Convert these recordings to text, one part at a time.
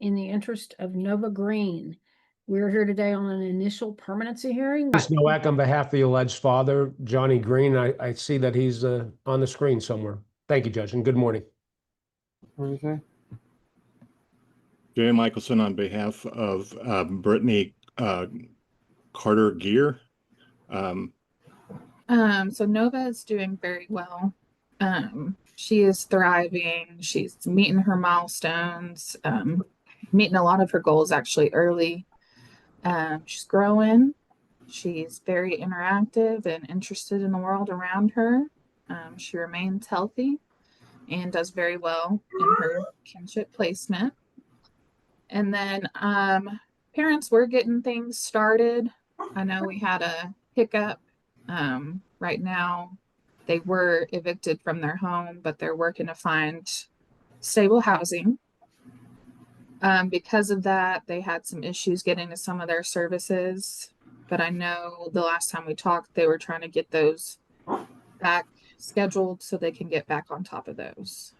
in the interest of Nova Green. We're here today on an initial permanency hearing. Ms. Nowak, on behalf of the alleged father, Johnny Green, I see that he's on the screen somewhere. Thank you, Judge, and good morning. What do you say? Jay Michelson on behalf of Britney Carter Gear. So Nova is doing very well. She is thriving. She's meeting her milestones, meeting a lot of her goals actually early. She's growing. She's very interactive and interested in the world around her. She remains healthy and does very well in her kinship placement. And then parents were getting things started. I know we had a hiccup. Right now, they were evicted from their home, but they're working to find stable housing. Because of that, they had some issues getting to some of their services. But I know the last time we talked, they were trying to get those back scheduled so they can get back on top of those.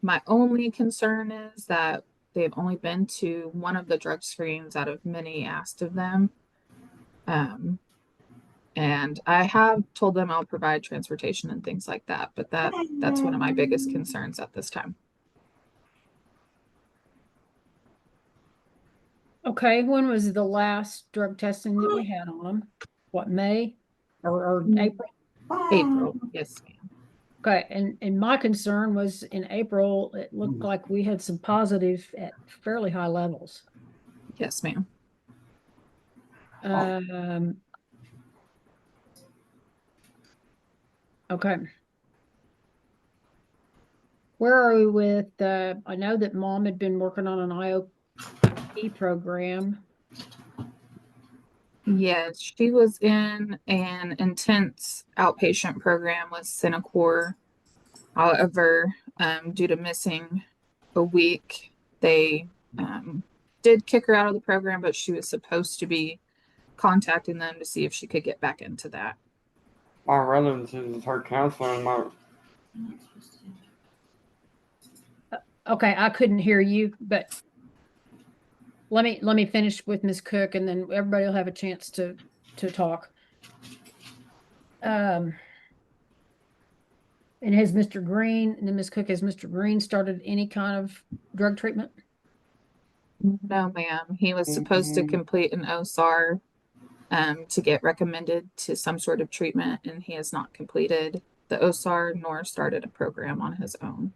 My only concern is that they've only been to one of the drug screens out of many asked of them. And I have told them I'll provide transportation and things like that, but that's one of my biggest concerns at this time. Okay, when was the last drug testing that we had on them? What, May or April? April, yes, ma'am. Okay, and my concern was in April, it looked like we had some positive at fairly high levels. Yes, ma'am. Okay. Where are we with, I know that Mom had been working on an IOP program. Yes, she was in an intense outpatient program with Centacor. However, due to missing a week, they did kick her out of the program, but she was supposed to be contacting them to see if she could get back into that. My relatives is her counselor and my. Okay, I couldn't hear you, but let me finish with Ms. Cook, and then everybody will have a chance to talk. And has Mr. Green and then Ms. Cook, has Mr. Green started any kind of drug treatment? No, ma'am. He was supposed to complete an OSAR to get recommended to some sort of treatment, and he has not completed the OSAR nor started a program on his own.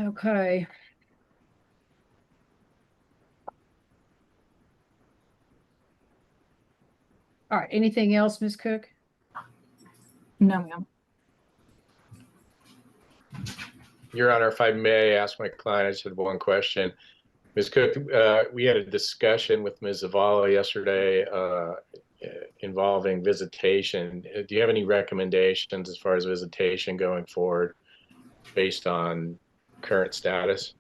Okay. All right, anything else, Ms. Cook? No, ma'am. Your Honor, if I may ask my client, I just had one question. Ms. Cook, we had a discussion with Ms. Zavala yesterday involving visitation. Do you have any recommendations as far as visitation going forward based on current status?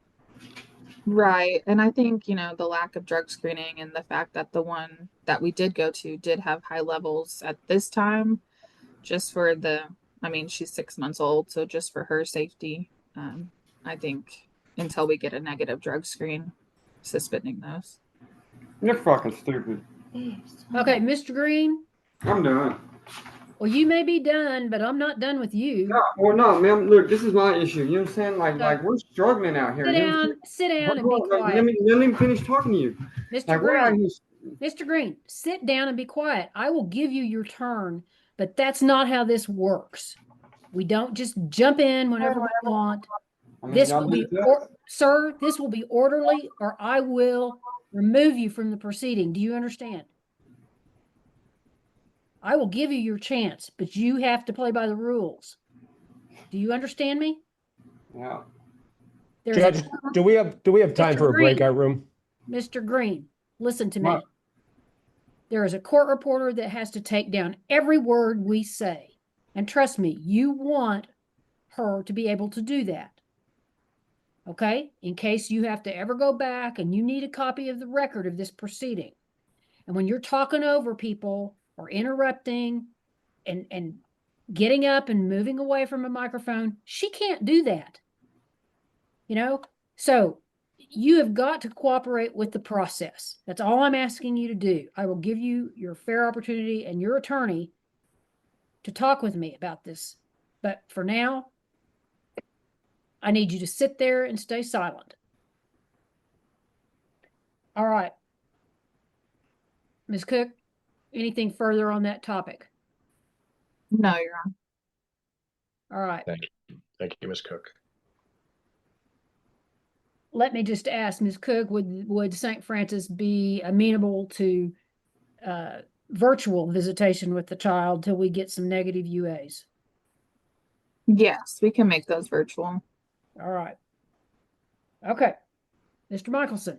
Right. And I think, the lack of drug screening and the fact that the one that we did go to did have high levels at this time, just for she's 6 months old. So just for her safety, I think until we get a negative drug screen, suspending those. You're fucking stupid. Okay, Mr. Green. I'm done. Well, you may be done, but I'm not done with you. No, well, no, ma'am. Look, this is my issue. You understand? Like we're struggling out here. Sit down and be quiet. Let me finish talking to you. Mr. Green, Mr. Green, sit down and be quiet. I will give you your turn, but that's not how this works. We don't just jump in whenever we want. This will be, sir, this will be orderly, or I will remove you from the proceeding. Do you understand? I will give you your chance, but you have to play by the rules. Do you understand me? Yeah. Judge, do we have time for a breakout room? Mr. Green, listen to me. There is a court reporter that has to take down every word we say. And trust me, you want her to be able to do that. Okay? In case you have to ever go back and you need a copy of the record of this proceeding. And when you're talking over people or interrupting and getting up and moving away from a microphone, she can't do that. you know? So you have got to cooperate with the process. That's all I'm asking you to do. I will give you your fair opportunity and your attorney to talk with me about this. But for now, I need you to sit there and stay silent. All right. Ms. Cook, anything further on that topic? No, Your Honor. All right. Thank you, Ms. Cook. Let me just ask, Ms. Cook, would St. Francis be amenable to virtual visitation with the child till we get some negative UAs? Yes, we can make those virtual. All right. Okay. Mr. Michelson.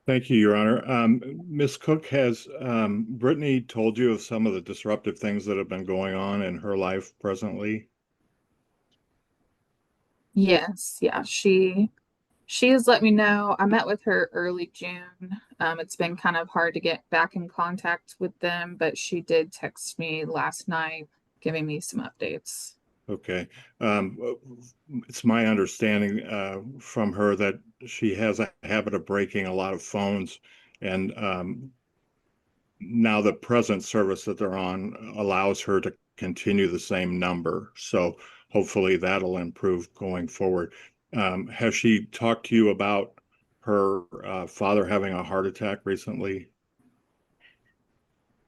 Thank you, Your Honor. Ms. Cook, has Brittany told you of some of the disruptive things that have been going on in her life presently? Yes, yeah, she has let me know. I met with her early June. It's been kind of hard to get back in contact with them, but she did text me last night giving me some updates. Okay. It's my understanding from her that she has a habit of breaking a lot of phones, and now the present service that they're on allows her to continue the same number. So hopefully that'll improve going forward. Has she talked to you about her father having a heart attack recently?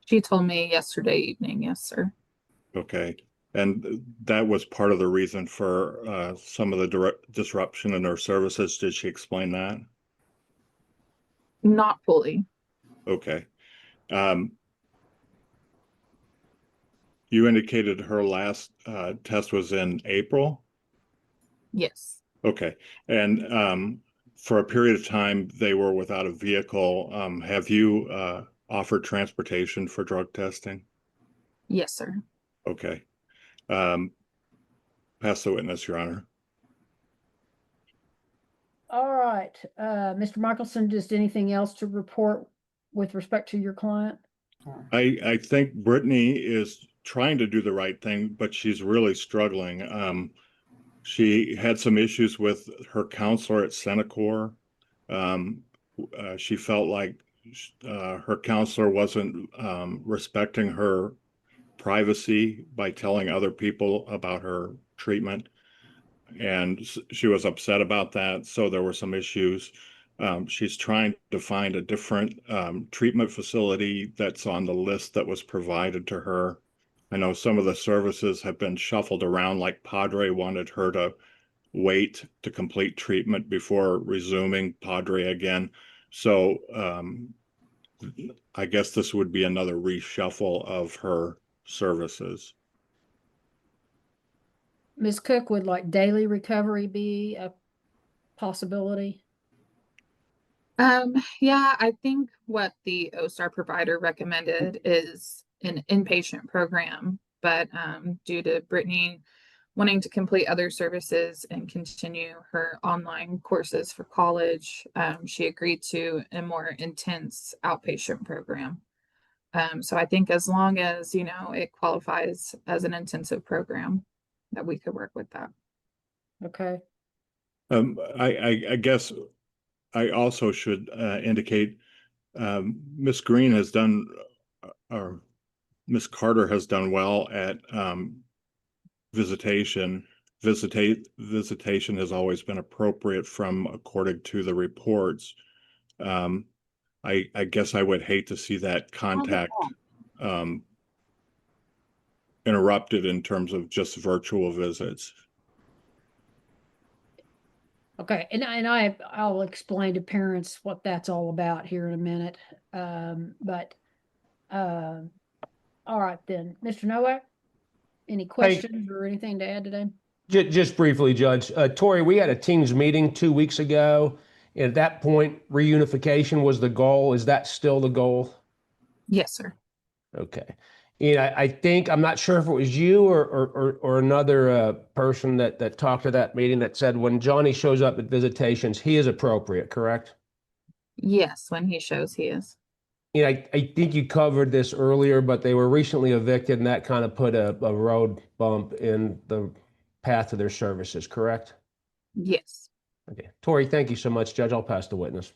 She told me yesterday evening, yes, sir. Okay. And that was part of the reason for some of the disruption in her services. Did she explain that? Not fully. Okay. You indicated her last test was in April? Yes. Okay. And for a period of time, they were without a vehicle. Have you offered transportation for drug testing? Yes, sir. Okay. Pass the witness, Your Honor. All right. Mr. Michelson, just anything else to report with respect to your client? I think Brittany is trying to do the right thing, but she's really struggling. She had some issues with her counselor at Senecor. She felt like her counselor wasn't respecting her privacy by telling other people about her treatment. And she was upset about that. So there were some issues. She's trying to find a different treatment facility that's on the list that was provided to her. I know some of the services have been shuffled around, like Padre wanted her to wait to complete treatment before resuming Padre again. So I guess this would be another reshuffle of her services. Ms. Cook, would like daily recovery be a possibility? Yeah, I think what the OSTAR provider recommended is an inpatient program, but due to Brittany wanting to complete other services and continue her online courses for college, she agreed to a more intense outpatient program. So I think as long as, you know, it qualifies as an intensive program, that we could work with that. Okay. I guess I also should indicate Miss Green has done, or Miss Carter has done well at visitation. Visitation has always been appropriate from according to the reports. I guess I would hate to see that contact interrupted in terms of just virtual visits. Okay, and I'll explain to parents what that's all about here in a minute. All right then, Mr. Nowak, any questions or anything to add today? Just briefly, Judge. Tori, we had a Teams meeting 2 weeks ago. At that point, reunification was the goal. Is that still the goal? Yes, sir. Okay. I think, I'm not sure if it was you or another person that talked to that meeting that said when Johnny shows up at visitations, he is appropriate, correct? Yes, when he shows, he is. I think you covered this earlier, but they were recently evicted, and that kind of put a road bump in the path to their services, correct? Yes. Okay. Tori, thank you so much, Judge. I'll pass the witness.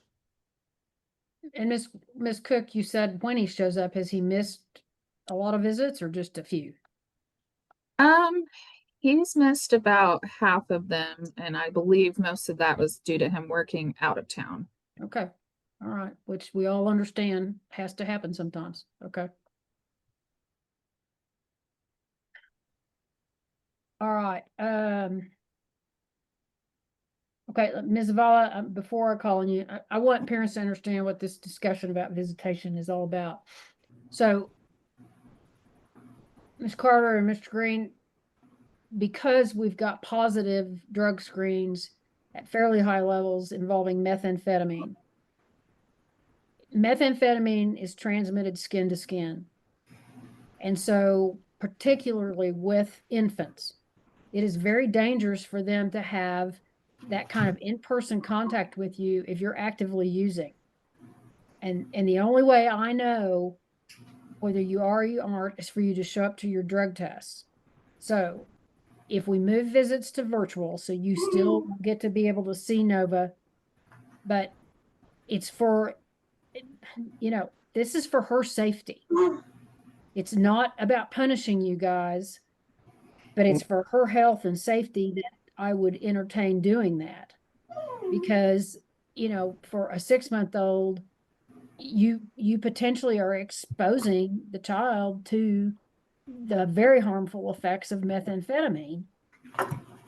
And Miss Cook, you said when he shows up, has he missed a lot of visits or just a few? He's missed about half of them, and I believe most of that was due to him working out of town. Okay. All right. Which we all understand has to happen sometimes. Okay. All right. Okay, Ms. Zavala, before I call on you, I want parents to understand what this discussion about visitation is all about. So, Ms. Carter and Mr. Green, because we've got positive drug screens at fairly high levels involving methamphetamine. Methamphetamine is transmitted skin to skin. And so, particularly with infants, it is very dangerous for them to have that kind of in-person contact with you if you're actively using. And the only way I know whether you are or you aren't is for you to show up to your drug tests. So if we move visits to virtual, so you still get to be able to see Nova, but it's for, you know, this is for her safety. It's not about punishing you guys, but it's for her health and safety that I would entertain doing that. Because, you know, for a 6-month-old, you potentially are exposing the child to the very harmful effects of methamphetamine,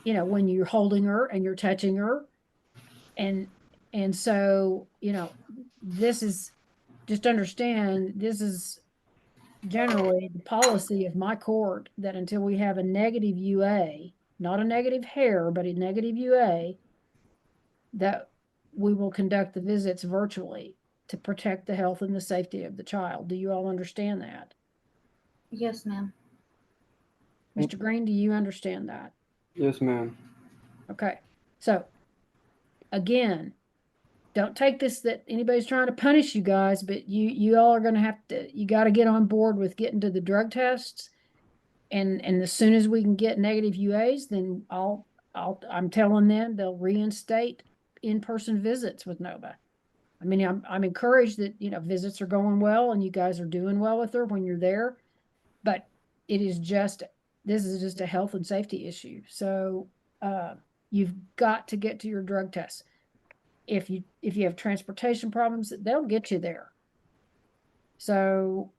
you know, when you're holding her and you're touching her. And so, you know, this is, just understand, this is generally the policy of my court, that until we have a negative UA, not a negative hair, but a negative UA, that we will conduct the visits virtually to protect the health and the safety of the child. Do you all understand that? Yes, ma'am. Mr. Green, do you understand that? Yes, ma'am. Okay. So again, don't take this that anybody's trying to punish you guys, but you all are going to have to, you got to get on board with getting to the drug tests. And as soon as we can get negative UAs, then I'm telling them they'll reinstate in-person visits with Nova. I mean, I'm encouraged that, you know, visits are going well and you guys are doing well with her when you're there, but it is just, this is just a health and safety issue. So, you've got to get to your drug tests. If you have transportation problems, they'll get you there. So,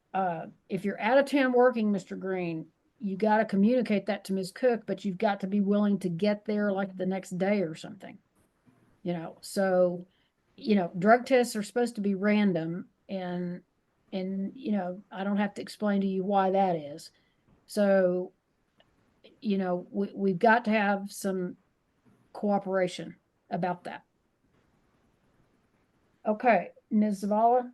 if you're out of town working, Mr. Green, you got to communicate that to Ms. Cook, but you've got to be willing to get there like the next day or something, you know. So, you know, drug tests are supposed to be random, and you know, I don't have to explain to you why that is. So, you know, we've got to have some cooperation about that. Okay, Ms. Zavala?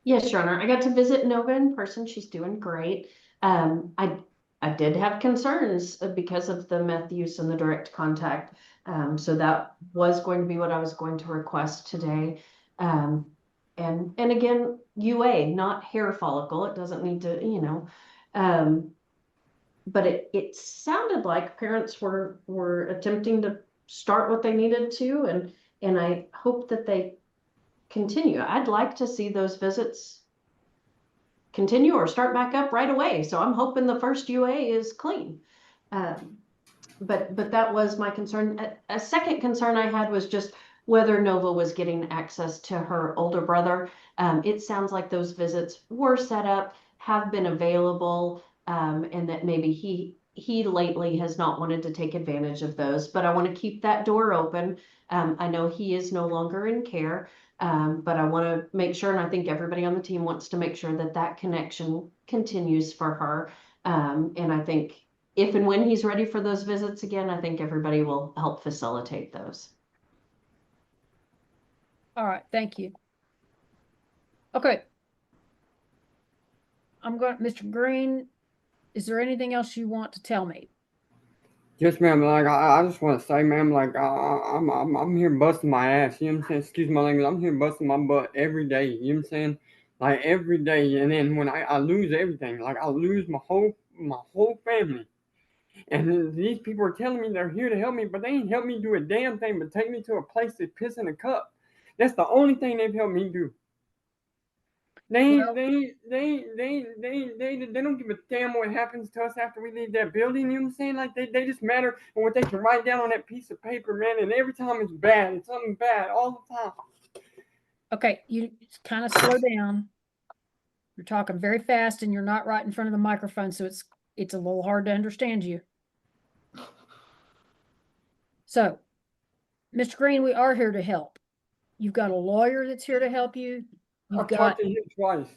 Yes, Your Honor. I got to visit Nova in person. She's doing great. I did have concerns because of the meth use and the direct contact. So that was going to be what I was going to request today. And again, UA, not hair follicle. It doesn't need to, you know, but it sounded like parents were attempting to start what they needed to, and I hope that they continue. I'd like to see those visits continue or start back up right away. So I'm hoping the first UA is clean. But that was my concern. A second concern I had was just whether Nova was getting access to her older brother. It sounds like those visits were set up, have been available, and that maybe he lately has not wanted to take advantage of those. But I want to keep that door open. I know he is no longer in care. But I want to make sure, and I think everybody on the team wants to make sure that that connection continues for her. And I think if and when he's ready for those visits again, I think everybody will help facilitate those. All right, thank you. Okay. Mr. Green, is there anything else you want to tell me? Yes, ma'am. Like I just want to say, ma'am, like I'm here busting my ass. You know what I'm saying? Excuse my language. I'm here busting my butt every day. You know what I'm saying? Like every day. And then when I lose everything, like I lose my hope, my whole family. And these people are telling me they're here to help me, but they ain't helped me do a damn thing but take me to a place to piss in a cup. That's the only thing they've helped me do. They don't give a damn what happens to us after we leave that building. You know what I'm saying? Like they just matter and what they can write down on that piece of paper, man. And every time it's bad, it's something bad all the time. Okay, you kind of slow down. You're talking very fast and you're not right in front of the microphone, so it's a little hard to understand you. So, Mr. Green, we are here to help. You've got a lawyer that's here to help you. I've talked to him twice.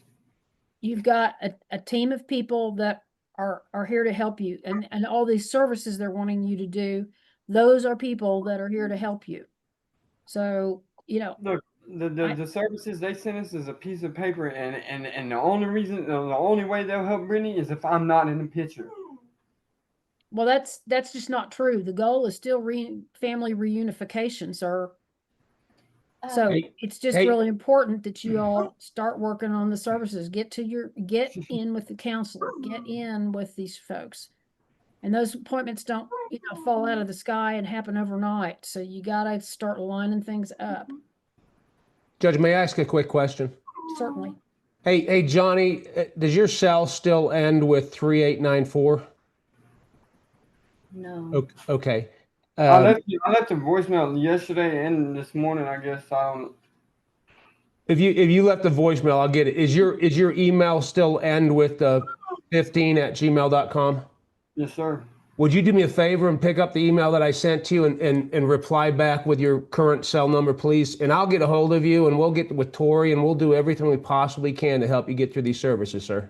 You've got a team of people that are here to help you, and all these services they're wanting you to do, those are people that are here to help you. So, you know, Look, the services they send us is a piece of paper, and the only reason, the only way they'll help Britney is if I'm not in the picture. well, that's just not true. The goal is still family reunification, sir. So Hey, it's just hey. really important that you all start working on the services. Get in with the counselor. Get in with these folks. And those appointments don't, fall out of the sky and happen overnight. So you gotta start lining things up. Judge, may I ask a quick question? Certainly. Hey, Johnny, does your cell still end with 3894? No. Okay. I left a voicemail yesterday and this morning, I guess. I don't. If you left a voicemail, I'll get it. Is your email still end with 15@gmail.com? Yes, sir. Would you do me a favor and pick up the email that I sent to you and reply back with your current cell number, please? And I'll get a hold of you and we'll get with Tori and we'll do everything we possibly can to help you get through these services, sir.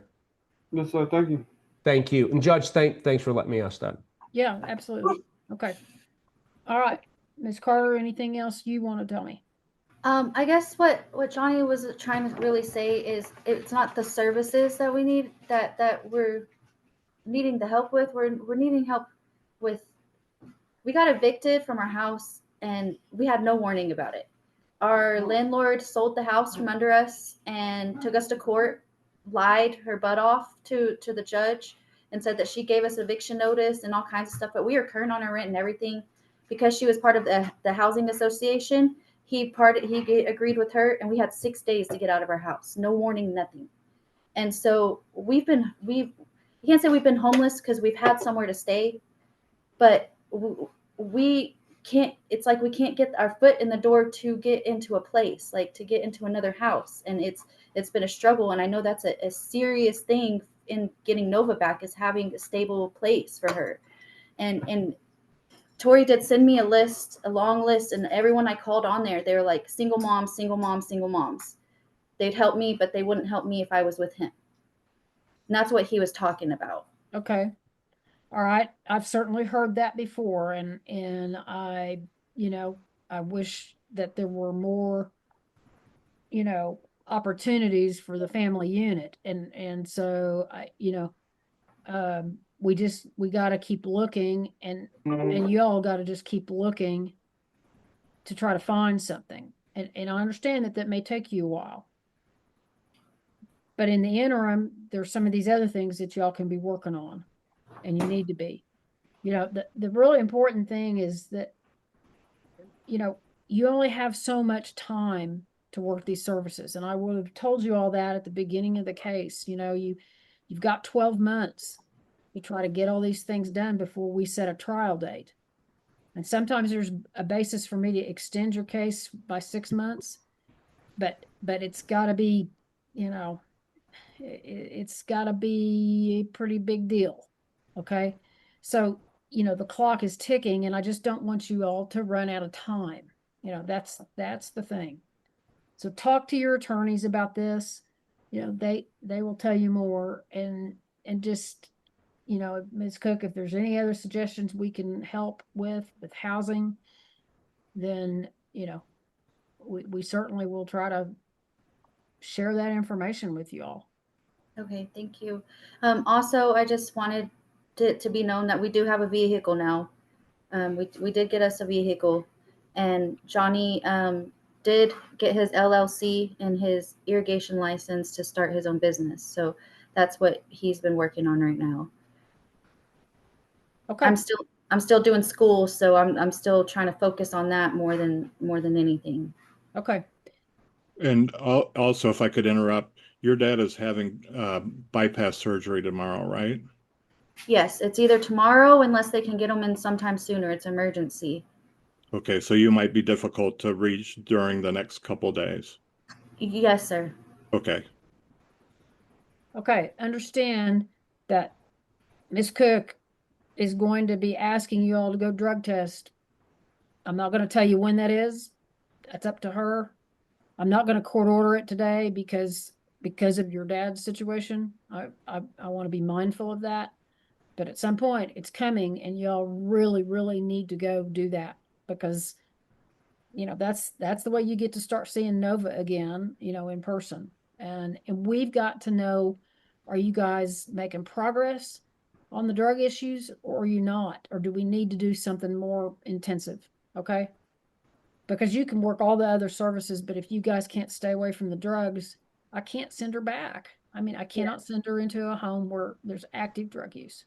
Yes, sir. Thank you. Thank you. And Judge, thanks for letting me ask that. Yeah, absolutely. Okay. All right. Ms. Carter, anything else you want to tell me? I guess what Johnny was trying to really say is it's not the services that we need that we're needing the help with. We're needing help with. We got evicted from our house and we had no warning about it. Our landlord sold the house from under us and took us to court, lied her butt off to the judge and said that she gave us eviction notice and all kinds of stuff, but we are current on our rent and everything because she was part of the housing association. He agreed with her and we had 6 days to get out of our house. No warning, nothing. And so you can't say we've been homeless because we've had somewhere to stay, but we can't, it's like we can't get our foot in the door to get into a place, like to get into another house. And it's been a struggle. And I know that's a serious thing in getting Nova back, is having a stable place for her. And Tori did send me a long list, and everyone I called on there, they were like single moms, single moms, single moms. They'd help me, but they wouldn't help me if I was with him. And that's what he was talking about. Okay. All right. I've certainly heard that before. And I wish that there were more, opportunities for the family unit. And so we got to keep looking and you all got to just keep looking to try to find something. And I understand that may take you a while. But in the interim, there's some of these other things that y'all can be working on, and you need to be. The really important thing is that, you only have so much time to work these services. And I would have told you all that at the beginning of the case. You've got 12 months to try to get all these things done before we set a trial date. And sometimes there's a basis for me to extend your case by 6 months, but it's got to be, it's got to be a pretty big deal. Okay. So, the clock is ticking and I just don't want you all to run out of time. That's the thing. So talk to your attorneys about this. They will tell you more, and just, Ms. Cook, if there's any other suggestions we can help with housing, then, we certainly will try to share that information with you all. Okay, thank you. Also, I just wanted to be known that we do have a vehicle now. We did get us a vehicle, and Johnny did get his LLC and his irrigation license to start his own business. So that's what he's been working on right now. Okay, I'm still doing school, so I'm still trying to focus on that more than anything. okay. And also, if I could interrupt, your dad is having bypass surgery tomorrow, right? Yes, it's either tomorrow unless they can get them in sometime sooner. It's emergency. Okay, so you might be difficult to reach during the next couple days. Yes, sir. Okay. Okay, understand that Miss Cook is going to be asking you all to go drug test. I'm not going to tell you when that is. That's up to her. I'm not going to court order it today because of your dad's situation. I want to be mindful of that. But at some point, it's coming, and y'all really, really need to go do that because that's the way you get to start seeing Nova again, in person. And we've got to know, are you guys making progress on the drug issues, or are you not? Or do we need to do something more intensive? Okay. Because you can work all the other services, but if you guys can't stay away from the drugs, I can't send her back. I mean, I cannot send her into a home where there's active drug use.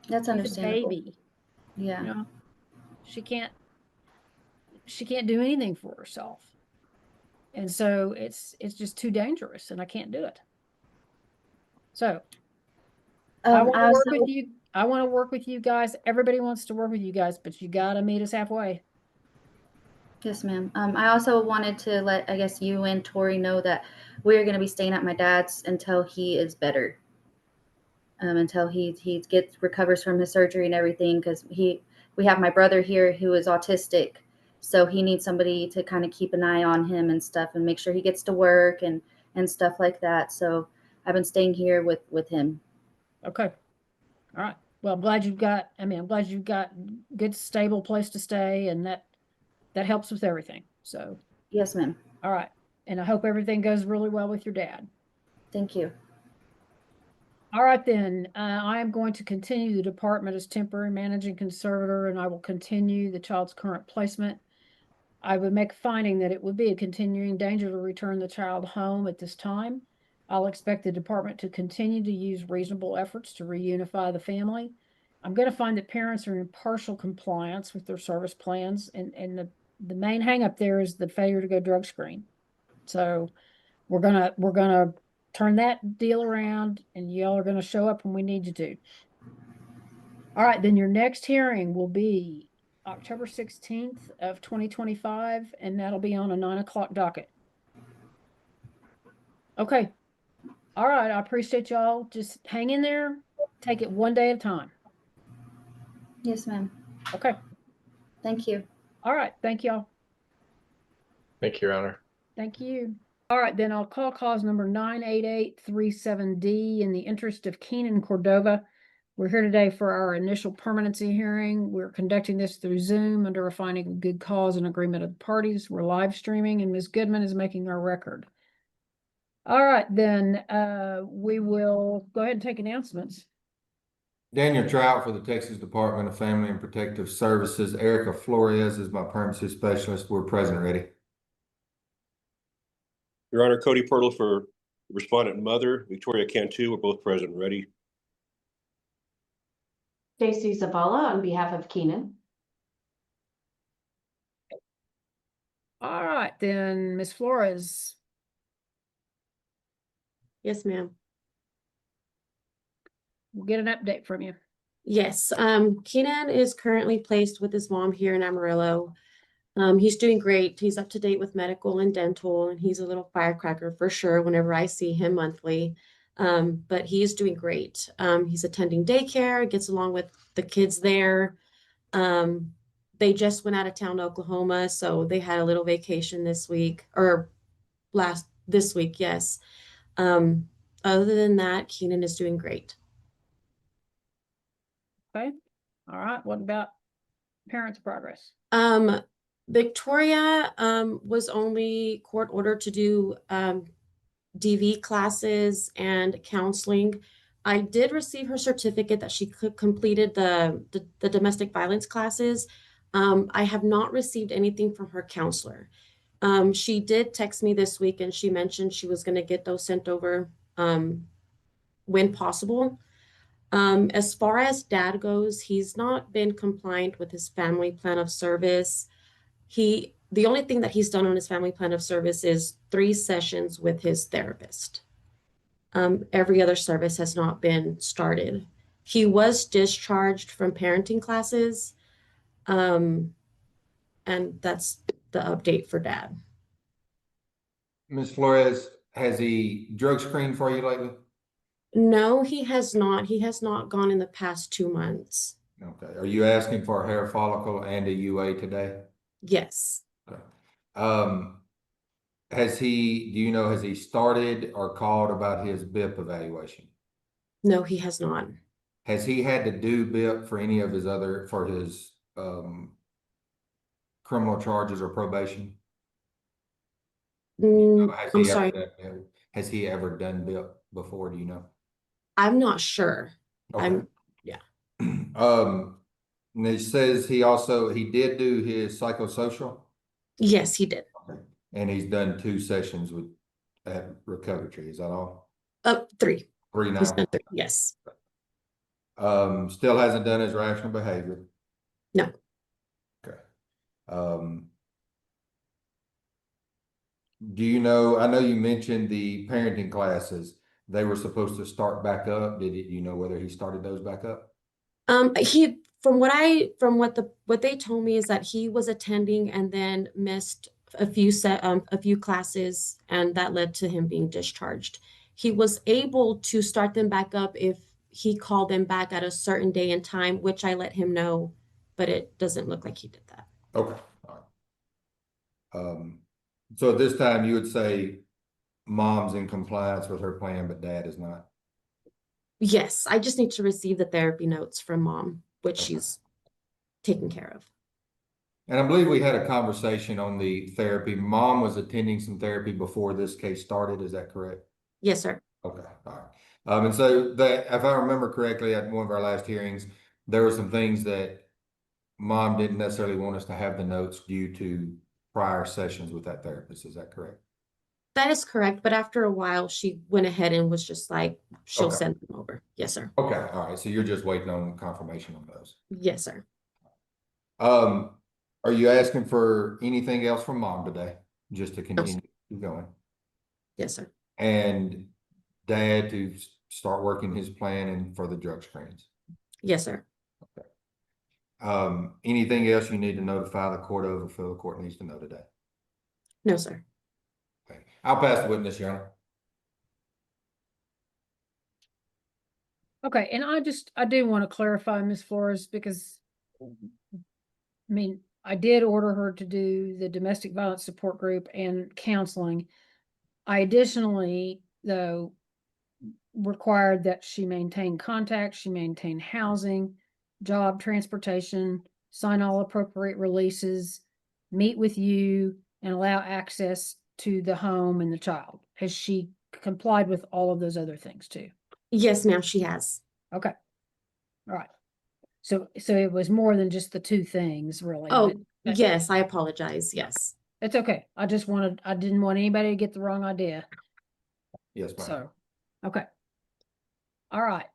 That's She's a understandable. baby. Yeah. She can't do anything for herself. And so it's just too dangerous, and I can't do it. So I want to work with you. I want to work with you guys. Everybody wants to work with you guys, but you got to meet us halfway. Yes, ma'am. I also wanted to let, I guess, you and Tori know that we're going to be staying at my dad's until he is better. Until he recovers from his surgery and everything, because we have my brother here who is autistic, so he needs somebody to kind of keep an eye on him and stuff, and make sure he gets to work and stuff like that. So I've been staying here with him. Okay. All right. Well, I'm glad you've got good, stable place to stay, and that helps with everything. So, Yes, ma'am. all right. And I hope everything goes really well with your dad. Thank you. All right, then. I am going to continue the department as temporary managing conservator, and I will continue the child's current placement. I would make a finding that it would be a continuing danger to return the child home at this time. I'll expect the department to continue to use reasonable efforts to reunify the family. I'm going to find that parents are in partial compliance with their service plans, and the main hangup there is the failure to go drug screen. So we're gonna turn that deal around, and y'all are gonna show up when we need you to. All right, then your next hearing will be October 16th of 2025, and that'll be on a 9 o'clock docket. Okay. All right, I appreciate y'all. Just hang in there. Take it one day at a time. Yes, ma'am. Okay. Thank you. All right. Thank y'all. Thank you, Your Honor. Thank you. All right, then I'll call cause number 98837D in the interest of Keenan Cordova. We're here today for our initial permanency hearing. We're conducting this through Zoom under a finding of good cause and agreement of the parties. We're live streaming, and Ms. Goodman is making our record. All right, then we will go ahead and take announcements. Daniel Trout for the Texas Department of Family and Protective Services. Erica Flores is my permanency specialist. We're present ready. Your Honor, Cody Pirtle for respondent mother, Victoria Cantu, we're both present and ready. Stacy Zavala on behalf of Keenan. All right, then Ms. Flores. Yes, ma'am. We'll get an update from you. Yes, Keenan is currently placed with his mom here in Amarillo. He's doing great. He's up to date with medical and dental, and he's a little firecracker for sure whenever I see him monthly. But he's doing great. He's attending daycare, gets along with the kids there. They just went out of town to Oklahoma, so they had a little vacation this week, or this week, yes. Other than that, Keenan is doing great. Okay. All right. What about parents' progress? Victoria was only court ordered to do DV classes and counseling. I did receive her certificate that she completed the domestic violence classes. I have not received anything from her counselor. She did text me this week, and she mentioned she was going to get those sent over when possible. As far as dad goes, he's not been compliant with his family plan of service. The only thing that he's done on his family plan of service is 3 sessions with his therapist. Every other service has not been started. He was discharged from parenting classes. And that's the update for dad. Ms. Flores, has he drug screened for you lately? No, he has not. He has not gone in the past 2 months. Okay. Are you asking for a hair follicle and a UA today? Yes. Okay. Has he started or called about his BIP evaluation? No, he has not. Has he had to do BIP for any of his criminal charges or probation? I'm sorry. Has he ever done BIP before? Do you know? I'm not sure. Okay. Yeah. And it says he did do his psychosocial. Yes, he did. Okay. And he's done 2 sessions at Recovery Tree. Is that all? 3. 3 now. He's done 3. Yes. Still hasn't done his rational behavior. No. Okay. Do you know, I know you mentioned the parenting classes. They were supposed to start back up. Do you know whether he started those back up? What they told me is that he was attending and then missed a few classes, and that led to him being discharged. He was able to start them back up if he called them back at a certain day and time, which I let him know, but it doesn't look like he did that. Okay. All right. So at this time you would say mom's in compliance with her plan, but dad is not. Yes, I just need to receive the therapy notes from mom, which she's taken care of. And I believe we had a conversation on the therapy. Mom was attending some therapy before this case started. Is that correct? Yes, sir. Okay. All right. And so that, if I remember correctly, at one of our last hearings, there were some things that mom didn't necessarily want us to have the notes due to prior sessions with that therapist. Is that correct? That is correct. But after a while, she went ahead and was just like, she'll Okay. send them over. Yes, sir. Okay. All right. So you're just waiting on confirmation on those. Yes, sir. Are you asking for anything else from mom today? Just to continue going? Yes, sir. And dad to start working his plan and for the drug screens? Yes, sir. Okay. Anything else you need to notify the court of or feel the court needs to know today? No, sir. Okay. I'll pass the witness, Your Honor. Okay, and I do want to clarify, Ms. Flores, because I mean, I did order her to do the domestic violence support group and counseling. I additionally, though, required that she maintain contact, she maintain housing, job, transportation, sign all appropriate releases, meet with you, and allow access to the home and the child. Has she complied with all of those other things too? Yes, ma'am, she has. Okay. All right. So it was more than just the 2 things, really. Oh, but yes, I apologize. Yes. it's okay. I didn't want anybody to get the wrong idea. Yes, ma'am. So, okay. All right.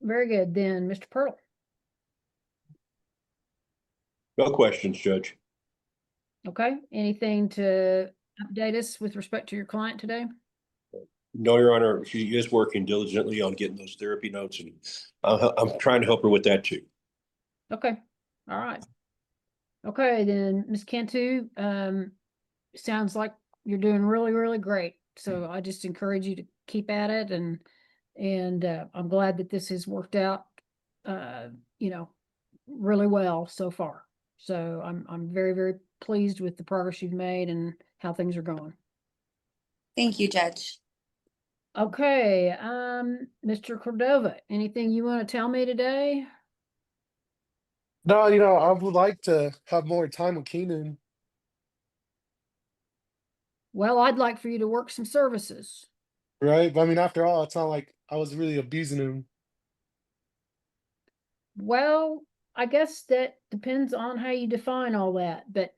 Very good. Then, Mr. Pearl. No questions, Judge. Okay. Anything to update us with respect to your client today? No, Your Honor, she is working diligently on getting those therapy notes, and I'm trying to help her with that too. Okay. All right. Okay, then, Ms. Cantu, sounds like you're doing really, really great. So I just encourage you to keep at it, and I'm glad that this has worked out, really well so far. So I'm very, very pleased with the progress you've made and how things are going. Thank you, Judge. Okay, Mr. Cordova, anything you want to tell me today? No, I would like to have more time with Keenan. Well, I'd like for you to work some services. Right? But I mean, after all, it's not like I was really abusing him. Well, I guess that depends on how you define all that, but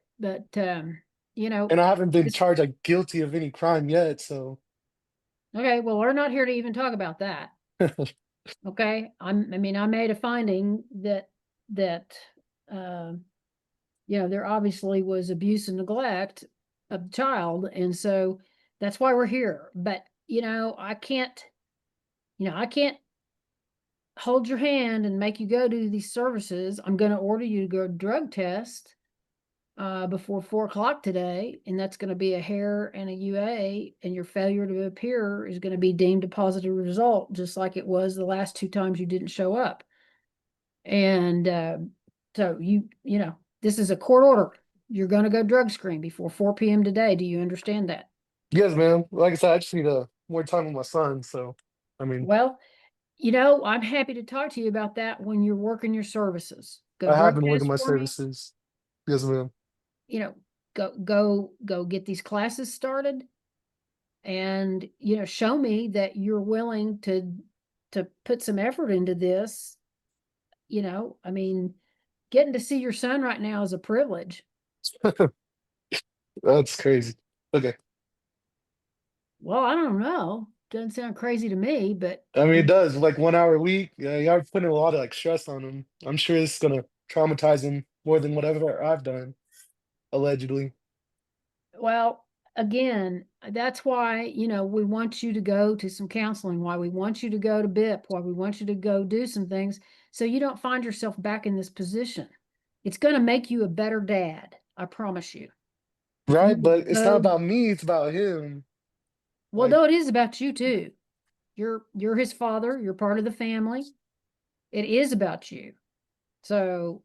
And I haven't been charged like guilty of any crime yet, so. Okay, well, we're not here to even talk about that. Okay, I mean, I made a finding that, there obviously was abuse and neglect of the child, and so that's why we're here. But, I can't hold your hand and make you go do these services. I'm gonna order you to go drug test before 4 o'clock today, and that's gonna be a hair and a UA, and your failure to appear is gonna be deemed a positive result, just like it was the last 2 times you didn't show up. And so this is a court order. You're gonna go drug screen before 4 p.m. today. Do you understand that? Yes, ma'am. Like I said, I just need more time with my son. So, I mean, Well, I'm happy to talk to you about that when you're working your services. Go I have drug been working test my for me. services. Yes, ma'am. Go get these classes started, and show me that you're willing to put some effort into this. I mean, getting to see your son right now is a privilege. That's crazy. Okay. Well, I don't know. Doesn't sound crazy to me, but I mean, it does. Like 1 hour a week. Yeah, you're putting a lot of like stress on him. I'm sure it's gonna traumatize him more than whatever I've done, allegedly. well, again, that's why, we want you to go to some counseling, why we want you to go to BIP, why we want you to go do some things, so you don't find yourself back in this position. It's going to make you a better dad. I promise you. If you Right? will But it's not go, about me, it's about him. well, Like, no, it is about you too. You're his father. You're part of the family. It is about you. So,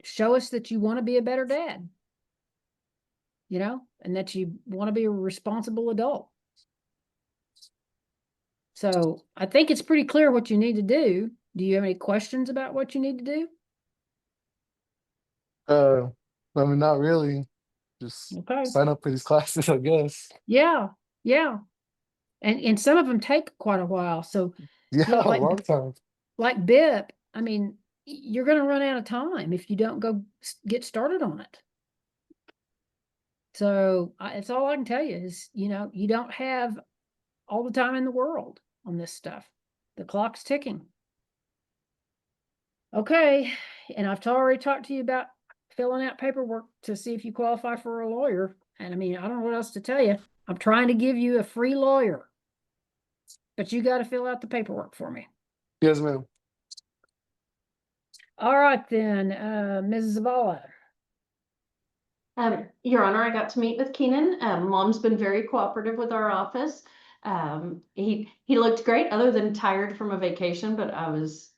show us that you want to be a better dad. And that you want to be a responsible adult. So I think it's pretty clear what you need to do. Do you have any questions about what you need to do? uh, I mean, not really. Just Okay. sign up for these classes, I guess. Yeah. Yeah. And some of them take quite a while. So, Yeah, a like long time. BIP, I mean, you're going to run out of time if you don't go get started on it. So it's all I can tell you is, you don't have all the time in the world on this stuff. The clock's ticking. Okay, and I've already talked to you about filling out paperwork to see if you qualify for a lawyer. And I mean, I don't know what else to tell you. I'm trying to give you a free lawyer, but you got to fill out the paperwork for me. Yes, ma'am. All right, then, Mrs. Zavala. Your Honor, I got to meet with Keenan. Mom's been very cooperative with our office. He looked great, other than tired from a vacation, but I was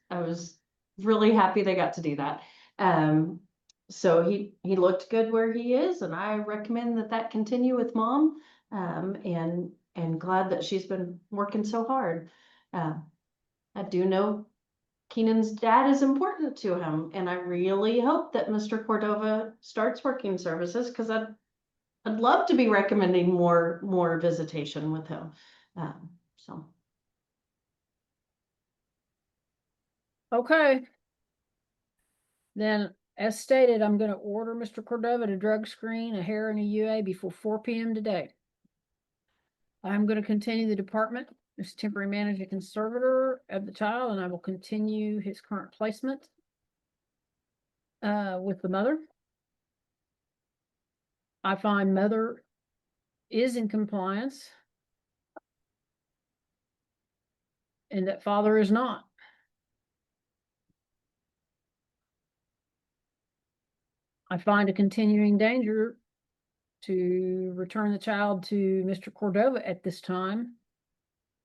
really happy they got to do that. So he looked good where he is, and I recommend that continue with Mom. And glad that she's been working so hard. I do know Keenan's dad is important to him, and I really hope that Mr. Cordova starts working services, because I'd love to be recommending more visitation with him. So Okay. Then, as stated, I'm going to order Mr. Cordova to drug screen a hair and a UA before 4 p.m. today. I'm going to continue the department as temporary manager conservator of the child, and I will continue his current placement with the mother. I find mother is in compliance and that father is not. I find a continuing danger to return the child to Mr. Cordova at this time,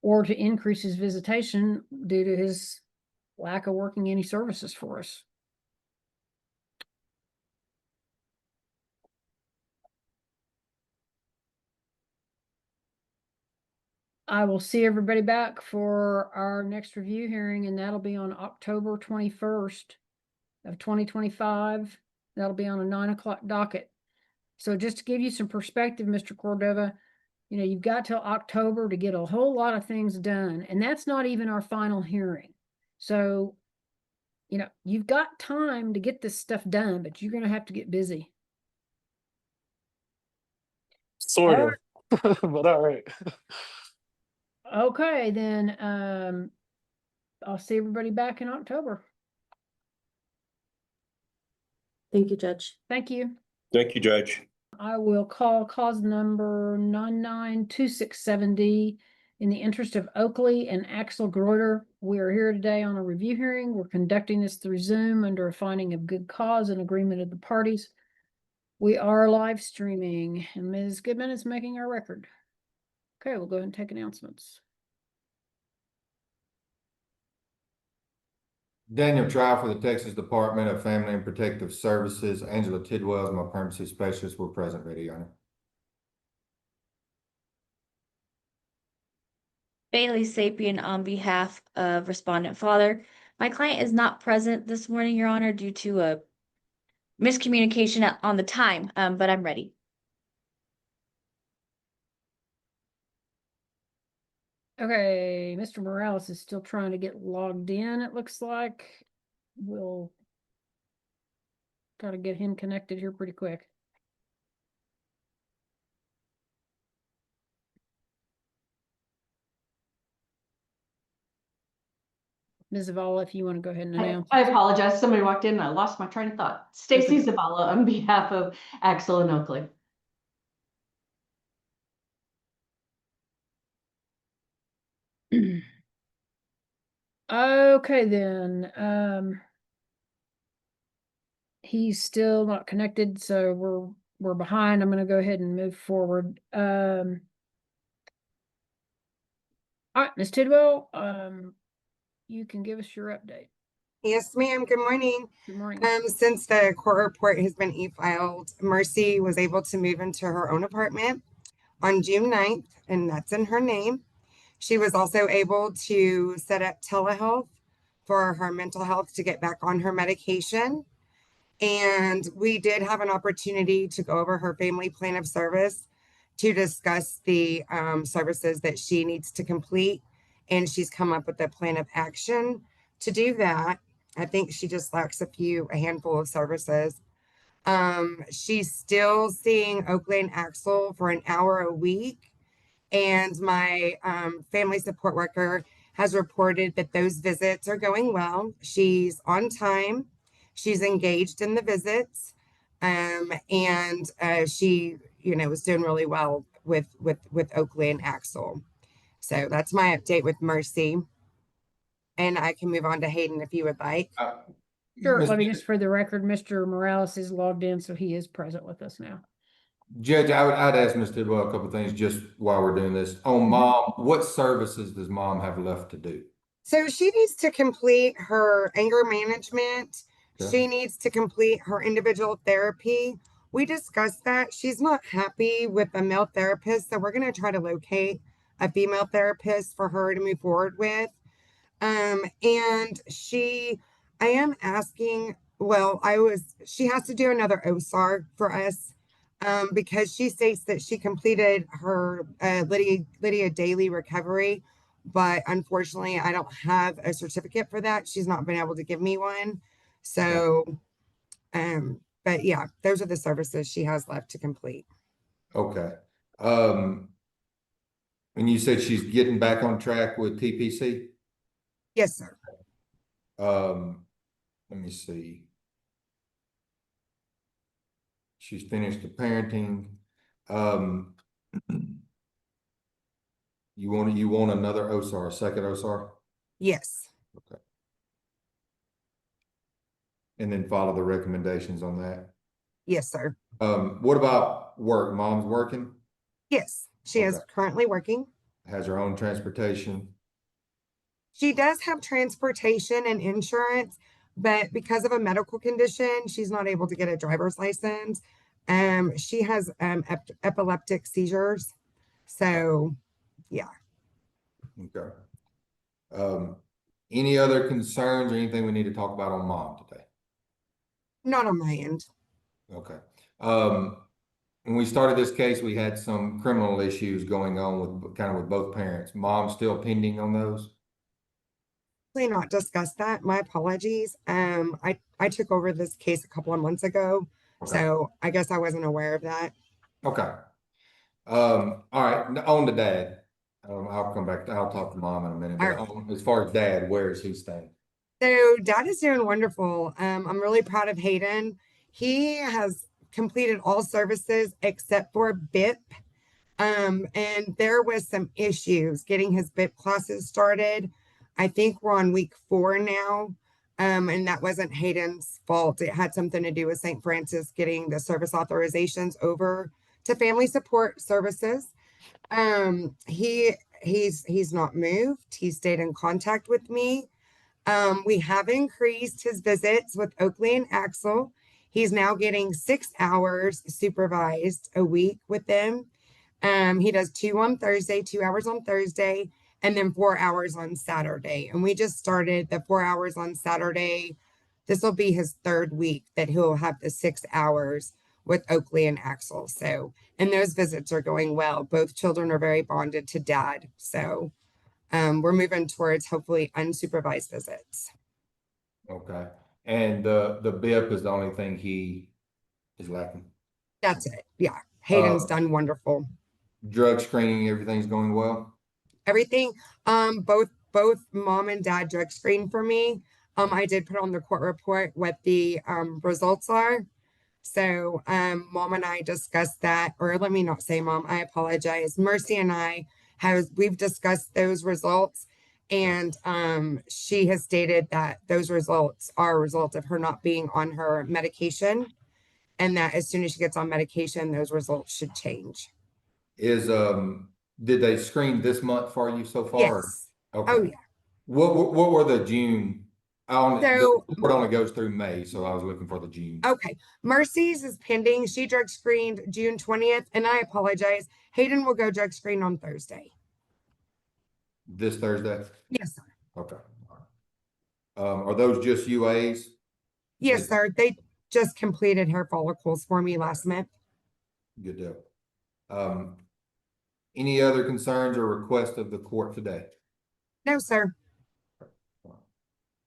or to increase his visitation due to his lack of working any services for us. I will see everybody back for our next review hearing, and that'll be on October 21st of 2025. That'll be on a 9 o'clock docket. So just to give you some perspective, Mr. Cordova, you've got till October to get a whole lot of things done, and that's not even our final hearing. So, you've got time to get this stuff done, but you're going to have to get busy. Sort of. But all right. Okay, then, I'll see everybody back in October. Thank you, Judge. Thank you. Thank you, Judge. I will call cause number 99267D. In the interest of Oakley and Axel Greuter, we are here today on a review hearing. We're conducting this through Zoom under a finding of good cause and agreement of the parties. We are live streaming, and Ms. Goodman is making our record. Okay, we'll go ahead and take announcements. Daniel Trial for the Texas Department of Family and Protective Services. Angela Tidwell is my permanency specialist. We're present, ready, Your Honor. Bailey Sapien on behalf of respondent father. My client is not present this morning, Your Honor, due to a miscommunication on the time, but I'm ready. Okay, Mr. Morales is still trying to get logged in, it looks like. We'll gotta get him connected here pretty quick. Ms. Zavala, if you want to go ahead and announce. I apologize. Somebody walked in and I lost my train of thought. Stacy Zavala on behalf of Axel and Oakley. Okay, then, he's still not connected, so we're behind. I'm gonna go ahead and move forward. All right, Ms. Tidwell, you can give us your update. Yes, ma'am. Good morning. Good morning. Since the court report has been e-filed, Mercy was able to move into her own apartment on June 9th, and that's in her name. She was also able to set up telehealth for her mental health to get back on her medication. And we did have an opportunity to go over her family plan of service to discuss the services that she needs to complete. And she's come up with a plan of action to do that. I think she just lacks a handful of services. She's still seeing Oakley and Axel for an hour a week. And my family support worker has reported that those visits are going well. She's on time. She's engaged in the visits. And she, was doing really well with Oakley and Axel. So that's my update with Mercy. And I can move on to Hayden if you would like. Sure, let me just for the record, Mr. Morales is logged in, so he is present with us now. Judge, I'd ask Ms. Tidwell a couple of things just while we're doing this. On mom, what services does mom have left to do? So she needs to complete her anger management. Okay. She needs to complete her individual therapy. We discussed that. She's not happy with a male therapist, so we're going to try to locate a female therapist for her to move forward with. And I am asking, she has to do another OSAR for us. Because she states that she completed her Lydia Daily recovery, but unfortunately I don't have a certificate for that. She's not been able to give me one. So, but yeah, those are the services she has left to complete. Okay. And you said she's getting back on track with TPC? Yes, sir. Let me see. She's finished the parenting. You want another OSAR, a second OSAR? Yes. Okay. And then follow the recommendations on that? Yes, sir. What about work? Mom's working? Yes, she is currently working. Has her own transportation? She does have transportation and insurance, but because of a medical condition, she's not able to get a driver's license. She has epileptic seizures. So, yeah. Okay. Any other concerns or anything we need to talk about on mom today? Not on my end. Okay. When we started this case, we had some criminal issues going on with both parents. Mom still pending on those? Not discussed that. My apologies. I took over this case a couple of months ago, so I guess I wasn't aware of that. Okay. All right, on to dad. I'll come back, I'll talk to mom in a minute, but as far as dad, where is he staying? So dad is doing wonderful. I'm really proud of Hayden. He has completed all services except for BIP. And there was some issues getting his BIP classes started. I think we're on week 4 now. And that wasn't Hayden's fault. It had something to do with St. Francis getting the service authorizations over to family support services. He's not moved. He stayed in contact with me. We have increased his visits with Oakley and Axel. He's now getting 6 hours supervised a week with them. He does 2 on Thursday, 2 hours on Thursday, and then 4 hours on Saturday. And we just started the 4 hours on Saturday. This will be his 3rd week that he'll have the 6 hours with Oakley and Axel. So, and those visits are going well. Both children are very bonded to dad. So, we're moving towards hopefully unsupervised visits. Okay. And the BIP is the only thing he is lacking. That's it. Yeah. Hayden's done wonderful. Drug screening, everything's going well. Everything, both mom and dad drug screen for me. I did put on the court report what the results are. So mom and I discussed that, or let me not say mom, I apologize. Mercy and I we've discussed those results, and she has stated that those results are a result of her not being on her medication, and that as soon as she gets on medication, those results should change. Did they screen this month for you so far? Yes. Okay. Oh yeah. What were the June? So the report only goes through May, so I was looking for the June. Okay. Mercy's is pending. She drug screened June 20th, and I apologize. Hayden will go drug screen on Thursday. This Thursday? Yes, sir. Okay. Are those just UAs? Yes, sir. They just completed hair follicles for me last month. Good deal. Any other concerns or requests of the court today? No, sir.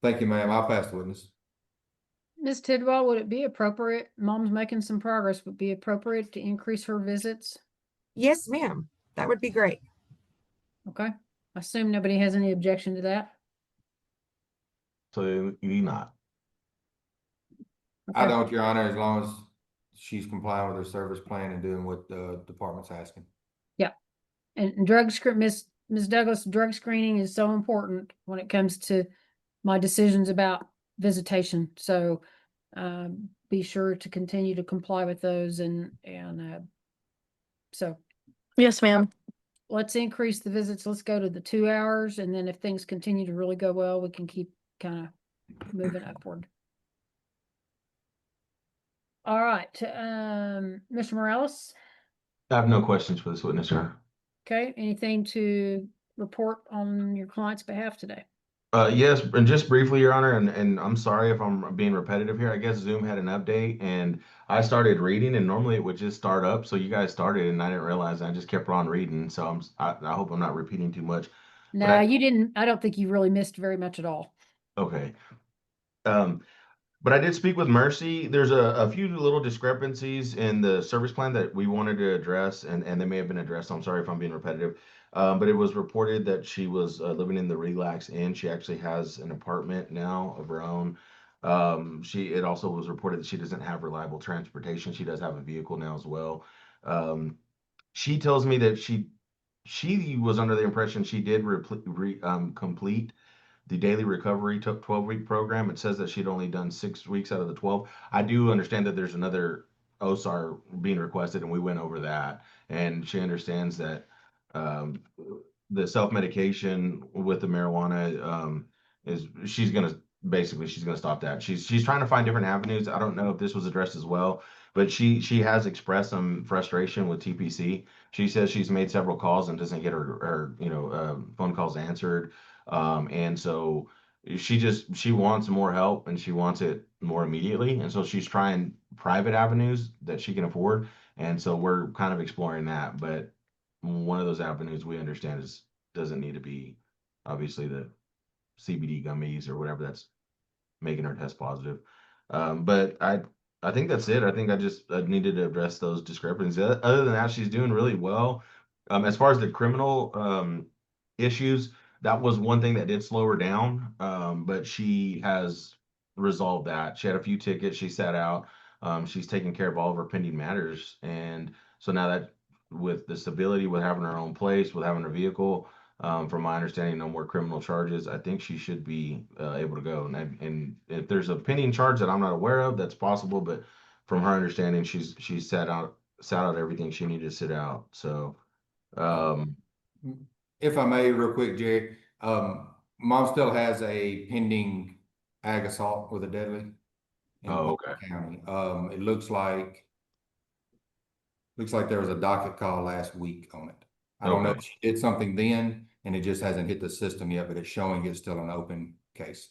Thank you, ma'am. I'll pass the witness. Ms. Tidwell, would it be appropriate, mom's making some progress, would it be appropriate to increase her visits? Yes, ma'am. That would be great. Okay. I assume nobody has any objection to that. So you not. I don't, Your Honor, as long as she's complying with her service plan and doing what the department's asking. Yeah. And Ms. Douglas, drug screening is so important when it comes to my decisions about visitation. So be sure to continue to comply with those so. Yes, ma'am. Let's increase the visits. Let's go to the 2 hours. And then if things continue to really go well, we can keep kind of moving upward. All right. Mr. Morales. I have no questions for this witness, sir. Okay. Anything to report on your client's behalf today? Yes, and just briefly, Your Honor, and I'm sorry if I'm being repetitive here. I guess Zoom had an update and I started reading, and normally it would just start up. So you guys started and I didn't realize, I just kept on reading. So I hope I'm not repeating too much. No, you didn't. I don't think you really missed very much at all. Okay. But I did speak with Mercy. There's a few little discrepancies in the service plan that we wanted to address, and they may have been addressed. I'm sorry if I'm being repetitive. But it was reported that she was living in the Relax Inn. She actually has an apartment now of her own. It also was reported that she doesn't have reliable transportation. She does have a vehicle now as well. She tells me that she was under the impression she did complete the daily recovery 12-week program. It says that she'd only done 6 weeks out of the 12. I do understand that there's another OSAR being requested, and we went over that. And she understands that the self-medication with the marijuana she's gonna stop that. She's trying to find different avenues. I don't know if this was addressed as well, but she has expressed some frustration with TPC. She says she's made several calls and doesn't get her phone calls answered. And so she wants more help and she wants it more immediately. And so she's trying private avenues that she can afford. And so we're kind of exploring that. But one of those avenues we understand doesn't need to be obviously the CBD gummies or whatever that's making her test positive. But I think that's it. I think I needed to address those discrepancies. Other than that, she's doing really well. As far as the criminal issues, that was one thing that did slow her down. But she has resolved that. She had a few tickets. She sat out. She's taking care of all of her pending matters, and so now that with the stability, with having her own place, with having a vehicle, from my understanding, no more criminal charges. I think she should be able to go. And if there's a pending charge that I'm not aware of, that's possible. But from her understanding, she's sat out everything she needed to sit out. So, If I may, real quick, Jerry, mom still has a pending ag assault with a deadly in okay. County. It looks like there was a docket call last week on it. I don't know Okay. if she did something then and it just hasn't hit the system yet, but it's showing it's still an open case.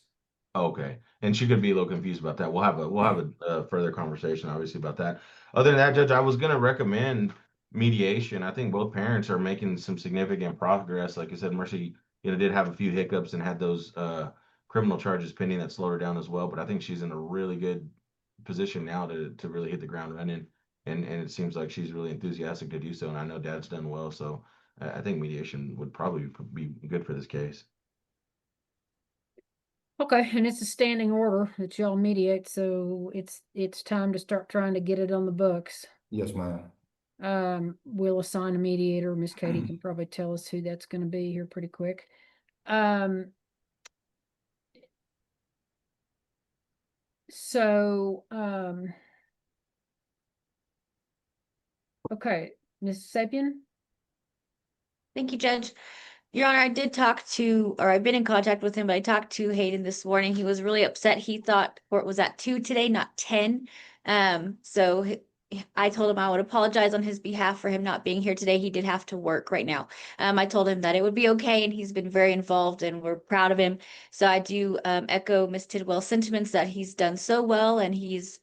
Okay, and she could be a little confused about that. We'll have a further conversation, obviously, about that. Other than that, Judge, I was going to recommend mediation. I think both parents are making some significant progress. Like I said, Mercy, did have a few hiccups and had those criminal charges pending that slowed her down as well. But I think she's in a really good position now to really hit the ground running, and it seems like she's really enthusiastic to do so. And I know Dad's done well, so I think mediation would probably be good for this case. Okay, and it's a standing order that y'all mediate, so it's time to start trying to get it on the books. Yes, ma'am. We'll assign a mediator. Miss Katie can probably tell us who that's going to be here pretty quick. So, okay, Ms. Sapien? Thank you, Judge. Your Honor, I did talk to, or I've been in contact with him, but I talked to Hayden this morning. He was really upset. He thought court was at 2 today, not 10. So I told him I would apologize on his behalf for him not being here today. He did have to work right now. I told him that it would be okay, and he's been very involved, and we're proud of him. So I do echo Ms. Tidwell's sentiments that he's done so well, and he's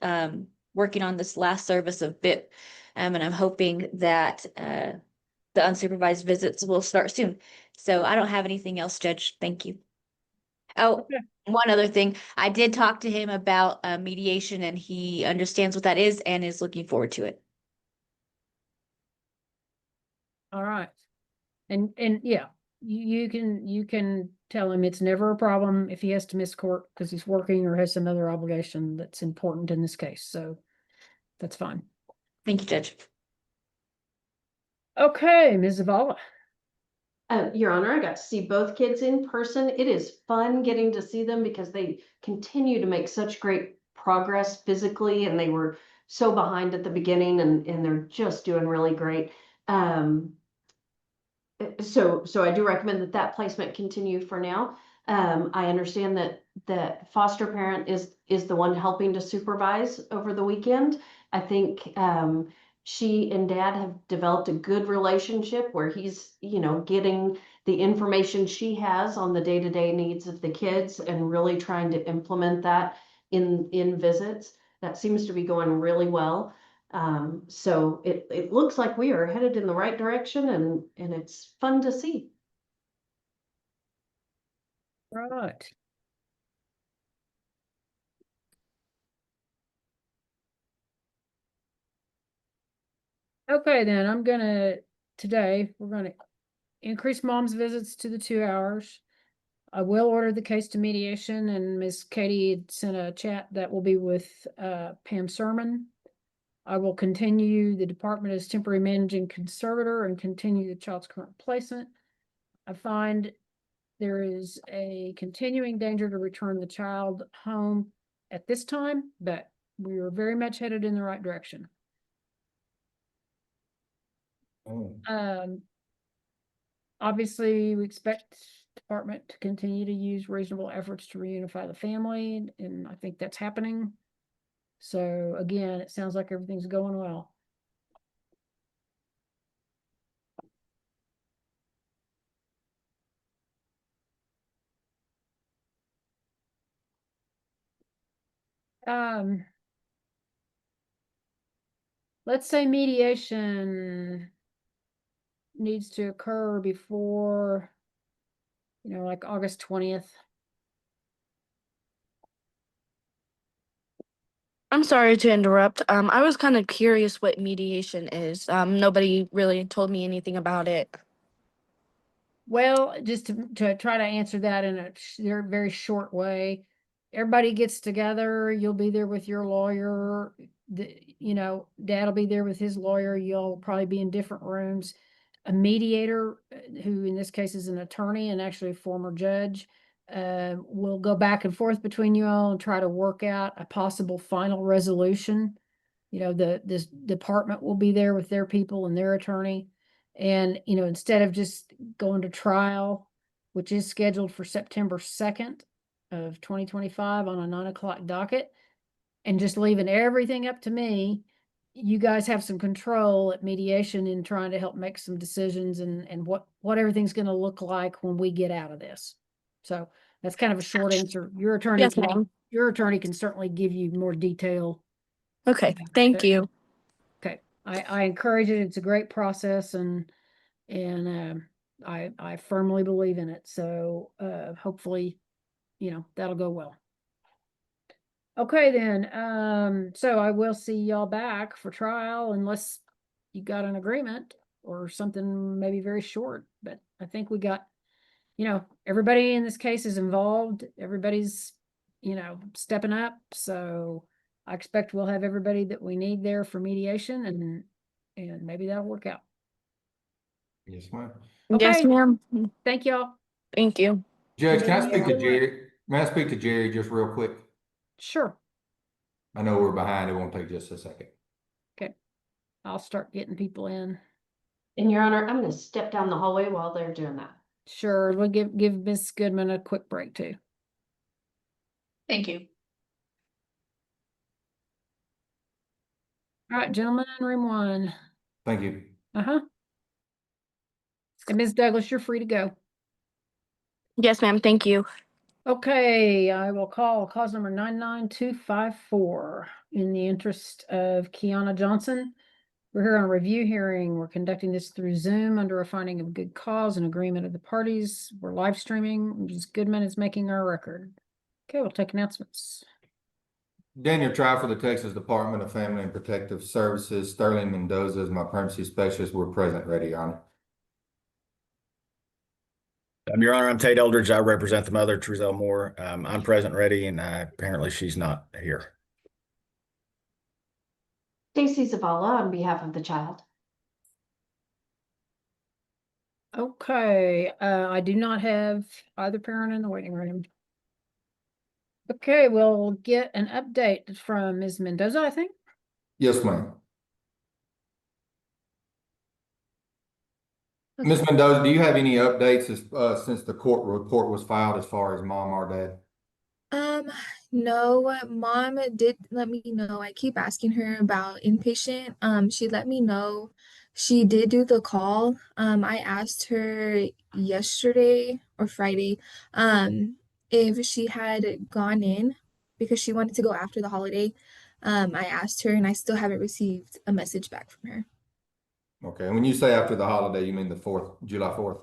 working on this last service of BIP. And I'm hoping that the unsupervised visits will start soon. So I don't have anything else, Judge. Thank you. Oh, Okay. one other thing. I did talk to him about mediation, and he understands what that is and is looking forward to it. All right. And yeah, you can tell him it's never a problem if he has to miss court because he's working or has some other obligation that's important in this case. So that's fine. Thank you, Judge. Okay, Ms. Zavala. Your Honor, I got to see both kids in person. It is fun getting to see them because they continue to make such great progress physically, and they were so behind at the beginning, and they're just doing really great. So I do recommend that placement continue for now. I understand that foster parent is the one helping to supervise over the weekend. I think she and Dad have developed a good relationship where he's, getting the information she has on the day-to-day needs of the kids and really trying to implement that in visits. That seems to be going really well. So it looks like we are headed in the right direction, and it's fun to see. Right. Okay, then today we're gonna increase mom's visits to the 2 hours. I will order the case to mediation, and Ms. Katie had sent a chat that will be with Pam Sermon. I will continue the department as temporary managing conservator and continue the child's current placement. I find there is a continuing danger to return the child home at this time, but we are very much headed in the right direction. Obviously, we expect department to continue to use reasonable efforts to reunify the family, and I think that's happening. So again, it sounds like everything's going well. Let's say mediation needs to occur before, like August 20th. I'm sorry to interrupt. I was kind of curious what mediation is. Nobody really told me anything about it. Well, just to try to answer that in a very short way, everybody gets together, you'll be there with your lawyer, Dad will be there with his lawyer, you'll probably be in different rooms. A mediator, who in this case is an attorney and actually a former judge, will go back and forth between you all and try to work out a possible final resolution. This department will be there with their people and their attorney. And, instead of just going to trial, which is scheduled for September 2nd of 2025 on a 9 o'clock docket, and just leaving everything up to me, you guys have some control at mediation in trying to help make some decisions and what everything's going to look like when we get out of this. So that's kind of a short answer. Your attorney Yes, ma'am. can certainly give you more detail. Okay, thank you. Okay, I encourage it. It's a great process, and I firmly believe in it. So hopefully, that'll go well. Okay, then. So I will see y'all back for trial unless you got an agreement or something maybe very short. But I think we got, everybody in this case is involved. Everybody's, stepping up. So I expect we'll have everybody that we need there for mediation, and maybe that'll work out. Yes, ma'am. Yes, Okay. ma'am. Thank y'all. Thank you. Judge, can I Thank speak you to so much. Jerry? May I speak to Jerry just real quick? Sure. I know we're behind. It won't take just a second. Okay. I'll start getting people in. And Your Honor, I'm going to step down the hallway while they're doing that. Sure. We'll give Miss Goodman a quick break too. Thank you. All right, gentlemen, in room 1. Thank you. Uh-huh. And Ms. Douglas, you're free to go. Yes, ma'am. Thank you. Okay, I will call cause number 99254 in the interest of Kiana Johnson. We're here on a review hearing. We're conducting this through Zoom under a finding of good cause and agreement of the parties. We're live streaming. Ms. Goodman is making our record. Okay, we'll take announcements. Daniel Trial for the Texas Department of Family and Protective Services. Sterling Mendoza is my privacy specialist. We're present, ready, Your Honor. Your Honor, I'm Tate Eldridge. I represent the mother, Truzelle Moore. I'm present, ready, and apparently she's not here. Stacy Zavala on behalf of the child. Okay, I do not have either parent in the waiting room. Okay, we'll get an update from Ms. Mendoza, I think. Yes, ma'am. Ms. Mendoza, do you have any updates since the court report was filed as far as mom or dad? No, mom did let me know. I keep asking her about inpatient. She let me know she did do the call. I asked her yesterday or Friday, if she had gone in because she wanted to go after the holiday. I asked her and I still haven't received a message back from her. Okay, and when you say after the holiday, you mean the 4th, July 4th?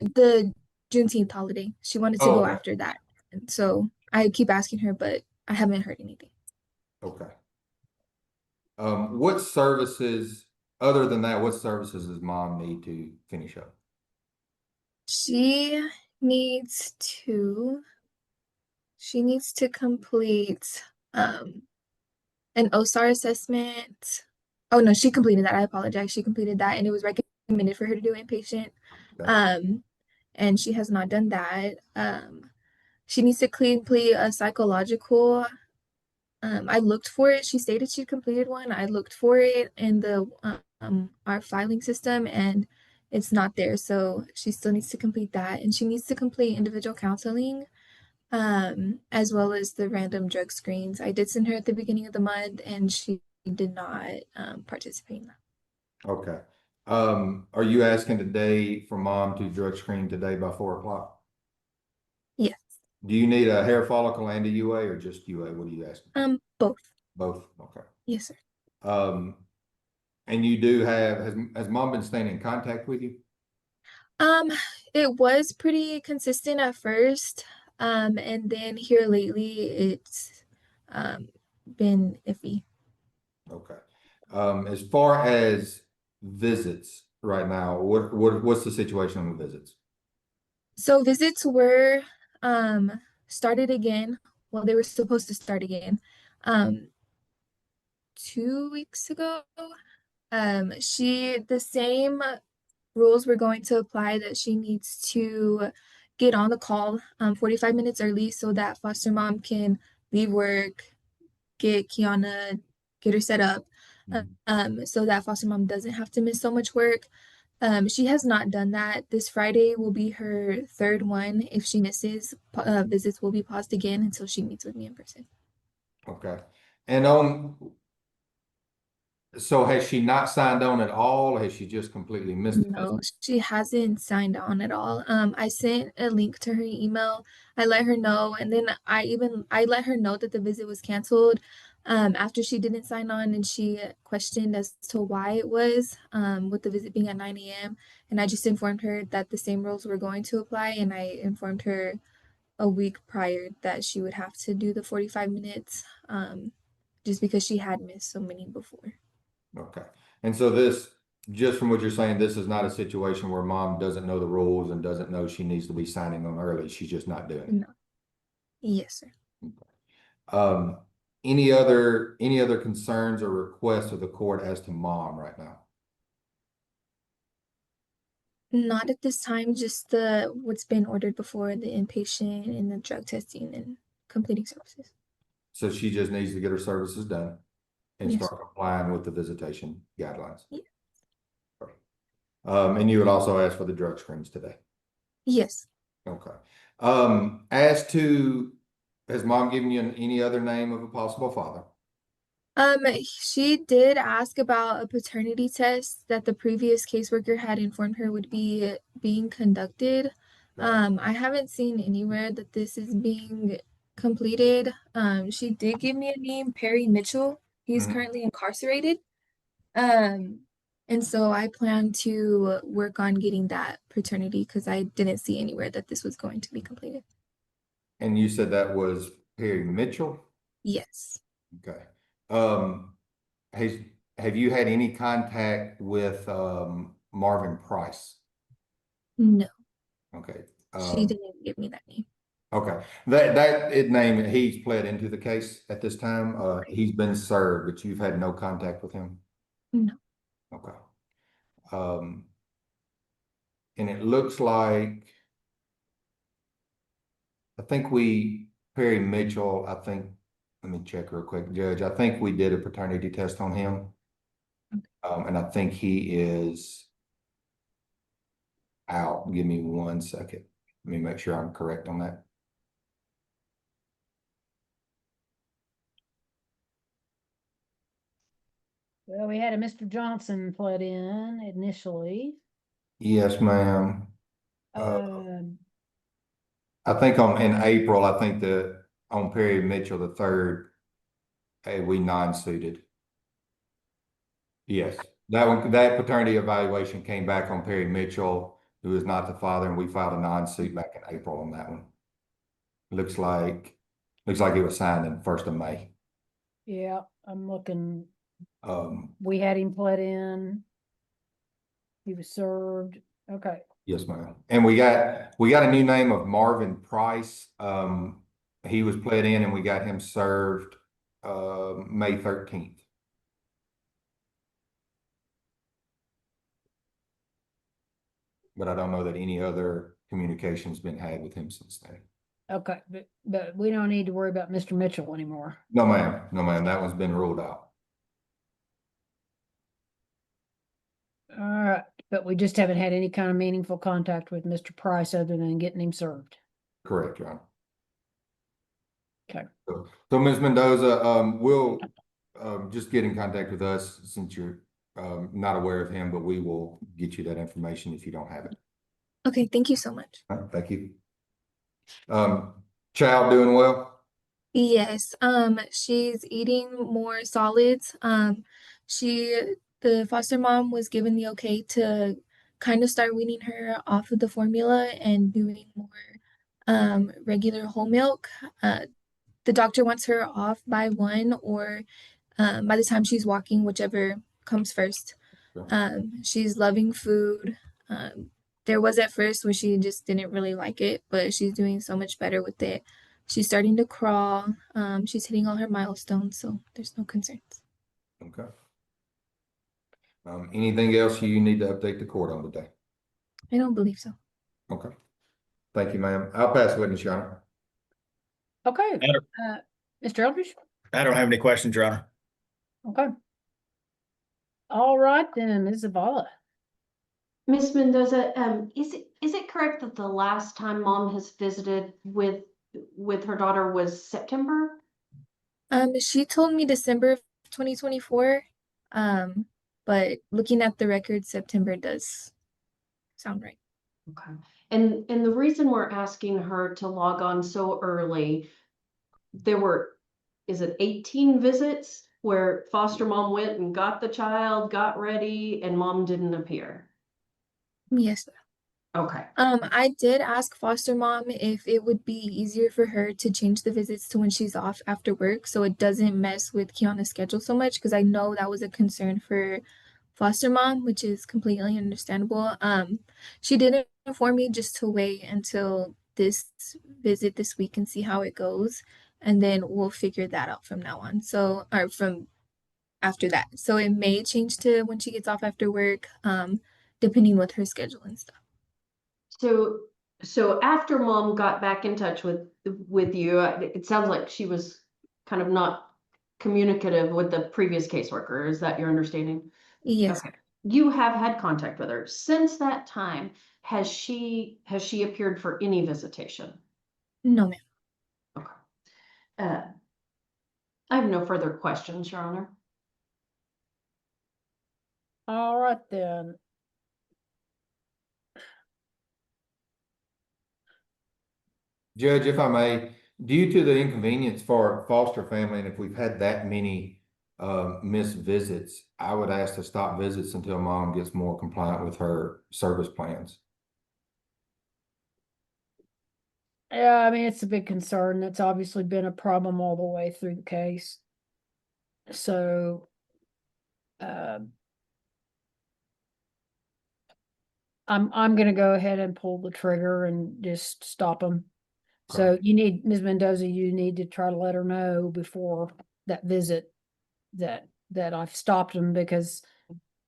The Juneteenth holiday. She wanted to go okay. after that. And so I keep asking her, but I haven't heard anything. Okay. What services, other than that, what services does mom need to finish up? She needs to complete an OSAR assessment. Oh no, she completed that. I apologize. She completed that and it was recommended for her to do inpatient. Okay. And she has not done that. She needs to complete a psychological. I looked for it. She stated she completed one. I looked for it in the our filing system and it's not there. So she still needs to complete that. And she needs to complete individual counseling, as well as the random drug screens. I did send her at the beginning of the month and she did not participate in that. Okay. Are you asking today for mom to drug screen today by 4 o'clock? Yes. Do you need a hair follicle and a UA or just UA? What are you asking? Both. Both. Okay. Yes, sir. And you do have, has mom been staying in contact with you? It was pretty consistent at first. And then here lately it's been iffy. Okay. As far as visits right now, what's the situation on the visits? So visits were started again. Well, they were supposed to start again 2 weeks ago. The same rules were going to apply, that she needs to get on the call 45 minutes early so that foster mom can leave work, get Kiana, get her set up, so that foster mom doesn't have to miss so much work. She has not done that. This Friday will be her third one. If she misses, visits will be paused again until she meets with me in person. Okay. And so has she not signed on at all? Or has she just completely missed it? No, she hasn't signed on at all. I sent a link to her email. I let her know, and then I let her know that the visit was canceled. After she didn't sign on, and she questioned as to why it was, with the visit being at 9 a.m. And I just informed her that the same rules were going to apply, and I informed her a week prior that she would have to do the 45 minutes, just because she had missed so many before. Okay. And so this, just from what you're saying, this is not a situation where mom doesn't know the rules and doesn't know she needs to be signing on early. She's just not doing it. No. Yes, sir. Um, any other concerns or requests of the court as to mom right now? Not at this time, just what's been ordered before, the inpatient and the drug testing and completing services. So she just needs to get her services done and Yes. start complying with the visitation guidelines. Yeah. And you would also ask for the drug screens today. Yes. Okay. As to, has mom given you any other name of a possible father? She did ask about a paternity test that the previous caseworker had informed her would be being conducted. I haven't seen anywhere that this is being completed. She did give me a name, Perry Mitchell. He's currently incarcerated. And so I plan to work on getting that paternity because I didn't see anywhere that this was going to be completed. And you said that was Perry Mitchell? Yes. Okay. Have you had any contact with Marvin Price? No. Okay. She didn't give me that name. Okay. That name, he's pled into the case at this time. He's been served, but you've had no contact with him? No. Okay. And it looks like, Perry Mitchell, let me check real quick, Judge. I think we did a paternity test on him. And I think he is out. Give me 1 second. Let me make sure I'm correct on that. Well, we had a Mr. Johnson pled in initially. Yes, ma'am. Um, I think in April, I think on Perry Mitchell the third, we non-suited. Yes, that paternity evaluation came back on Perry Mitchell, who is not the father, and we filed a non-suit back in April on that one. Looks like it was signed in 1st of May. yeah, I'm looking. We had him pled in. He was served. Okay. Yes, ma'am. And we got a new name of Marvin Price. He was pled in and we got him served May 13th. But I don't know that any other communication's been had with him since then. Okay, but we don't need to worry about Mr. Mitchell anymore. No, ma'am. No, ma'am. That one's been ruled out. All right, but we just haven't had any kind of meaningful contact with Mr. Price other than getting him served. Correct, Your Honor. Okay. So Ms. Mendoza, we'll just get in contact with us since you're not aware of him, but we will get you that information if you don't have it. Okay, thank you so much. All right, thank you. Child doing well? Yes, she's eating more solids. The foster mom was given the okay to kind of start weaning her off of the formula and doing more regular whole milk. the doctor wants her off by 1 or by the time she's walking, whichever comes first. She's loving food. There was at first where she just didn't really like it, but she's doing so much better with it. She's starting to crawl. She's hitting all her milestones, so there's no concerns. Okay. Anything else you need to update the court on today? I don't believe so. Okay. Thank you, ma'am. I'll pass the witness, Your Honor. Okay, Mr. Eldridge? I don't have any questions, Your Honor. Okay. All right, then, Ms. Zavala. Miss Mendoza, is it correct that the last time mom has visited with her daughter was September? She told me December of 2024. But looking at the record, September does sound right. Okay. And the reason we're asking her to log on so early, there were, is it 18 visits where foster mom went and got the child, got ready, and mom didn't appear? Yes. Okay. I did ask foster mom if it would be easier for her to change the visits to when she's off after work so it doesn't mess with Kiana's schedule so much, because I know that was a concern for foster mom, which is completely understandable. She did inform me just to wait until this visit this week and see how it goes, and then we'll figure that out from now on. So, or from after that. So it may change to when she gets off after work, depending with her schedule and stuff. So after mom got back in touch with you, it sounds like she was kind of not communicative with the previous caseworker. Is that your understanding? Yes. Okay. You have had contact with her since that time. Has she appeared for any visitation? No, ma'am. Okay. I have no further questions, Your Honor. All right, then. Judge, if I may, due to the inconvenience for a foster family, and if we've had that many missed visits, I would ask to stop visits until mom gets more compliant with her service plans. Yeah, I mean, it's a big concern. That's obviously been a problem all the way through the case. So, I'm gonna go ahead and pull the trigger and just stop them. So you need, Ms. Mendoza, you need to try to let her know before that visit that I've stopped them because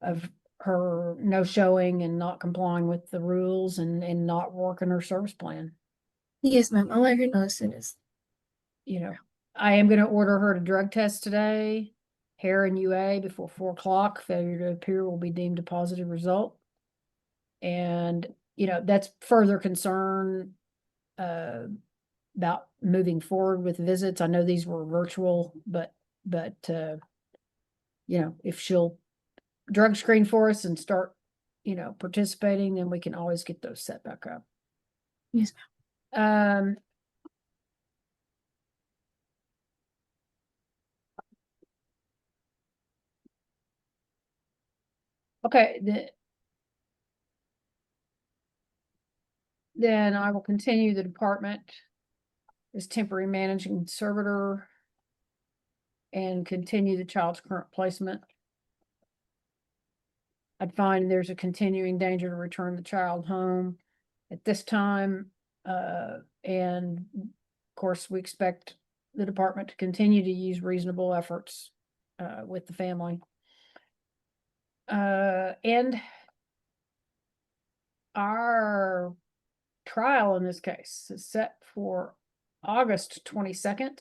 of her no showing and not complying with the rules and not working her service plan. Yes, ma'am. I'll let her know as soon as. You know, I am going to order her to drug test today, hair and UA before 4 o'clock. Failure to appear will be deemed a positive result. And, you know, that's further concern about moving forward with visits. I know these were virtual, but you know, if she'll drug screen for us and start, you know, participating, then we can always get those set back up. Yes, ma'am. Okay, then I will continue the department as temporary managing conservator and continue the child's current placement. I'd find there's a continuing danger to return the child home at this time. And of course, we expect the department to continue to use reasonable efforts with the family. And our trial in this case is set for August 22nd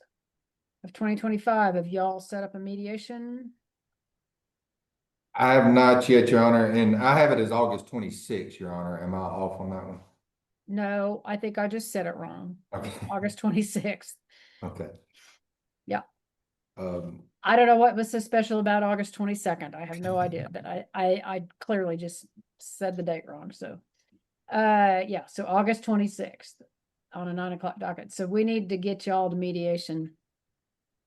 of 2025. Have y'all set up a mediation? I have not yet, Your Honor, and I have it as August 26th, Your Honor. Am I off on that one? No, I think I just said it wrong. Okay. August 26th. Okay. Yeah. I don't know what was so special about August 22nd. I have no idea, but I clearly just said the date wrong. So, yeah, so August 26th on a 9 o'clock docket. So we need to get y'all to mediation.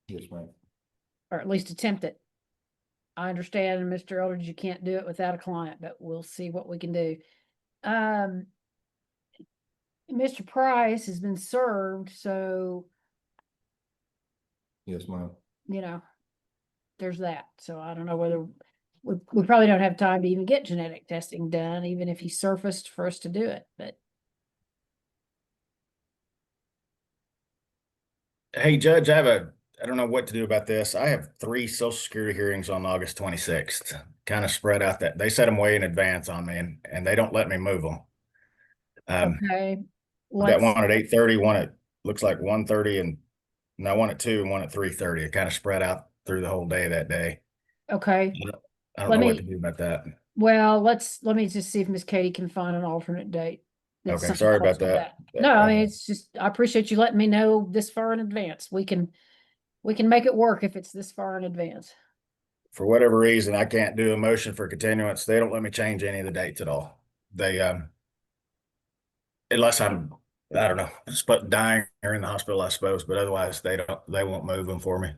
Yes, ma'am. Or at least attempt it. I understand, Mr. Eldridge, you can't do it without a client, but we'll see what we can do. Mr. Price has been served, so Yes, ma'am. you know, there's that. So I don't know whether we probably don't have time to even get genetic testing done, even if he surfaced for us to do it, but. Hey, Judge, I don't know what to do about this. I have 3 Social Security hearings on August 26th, kind of spread out that they set them way in advance on me and they don't let me move them. Okay. I got one at 8:30, one at looks like 1:30 and one at 2 and one at 3:30. It kind of spread out through the whole day that day. Okay. I don't know what to do about that. Well, let me just see if Miss Katie can find an alternate date. that's Okay, something sorry close about to that. No, I mean, it's just, I appreciate you letting me know this far in advance. We can make it work if it's this far in advance. For whatever reason, I can't do a motion for continuance. They don't let me change any of the dates at all. They unless I'm, I don't know, dying or in the hospital, I suppose, but otherwise they won't move them for me.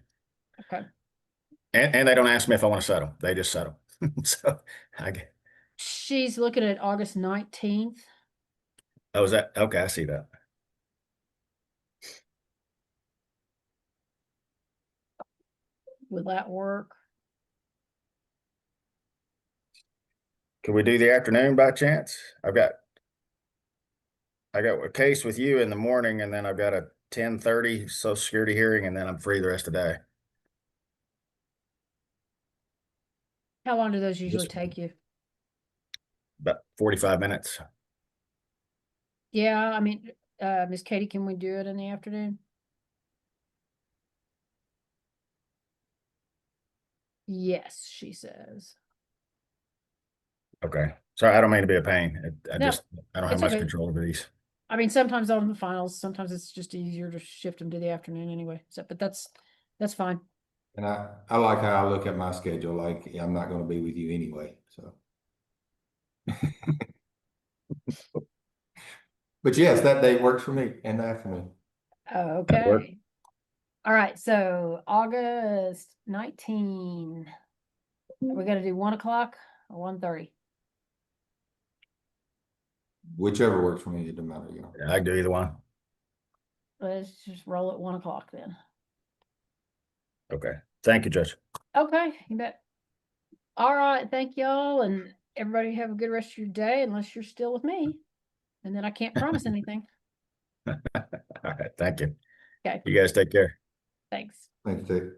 Okay. And they don't ask me if I want to settle. They just settle. So She's looking at August 19th. oh, is that okay? I see that. Will that work? Can we do the afternoon by chance? I got a case with you in the morning, and then I've got a 10:30 Social Security hearing, and then I'm free the rest of the day. How long do those usually take you? About 45 minutes. Yeah, I mean, Miss Katie, can we do it in the afternoon? Yes, she says. Okay. Sorry, I don't mean to be a pain. I No, don't have it's much okay. control over these. I mean, sometimes on the finals, sometimes it's just easier to shift them to the afternoon anyway. So, but that's fine. And I like how I look at my schedule, like I'm not going to be with you anyway, so. But yes, that date works for me in the afternoon. Okay. All right. So August 19. We're gonna do 1 o'clock or 1:30. Whichever works for me, it doesn't matter, I can do either one. Let's just roll at 1 o'clock then. Okay. Thank you, Judge. Okay, you bet. All right, thank y'all, and everybody have a good rest of your day, unless you're still with me, and then I can't promise anything. All right. Thank you. Okay. You guys take care. Thanks. Thanks, Ted.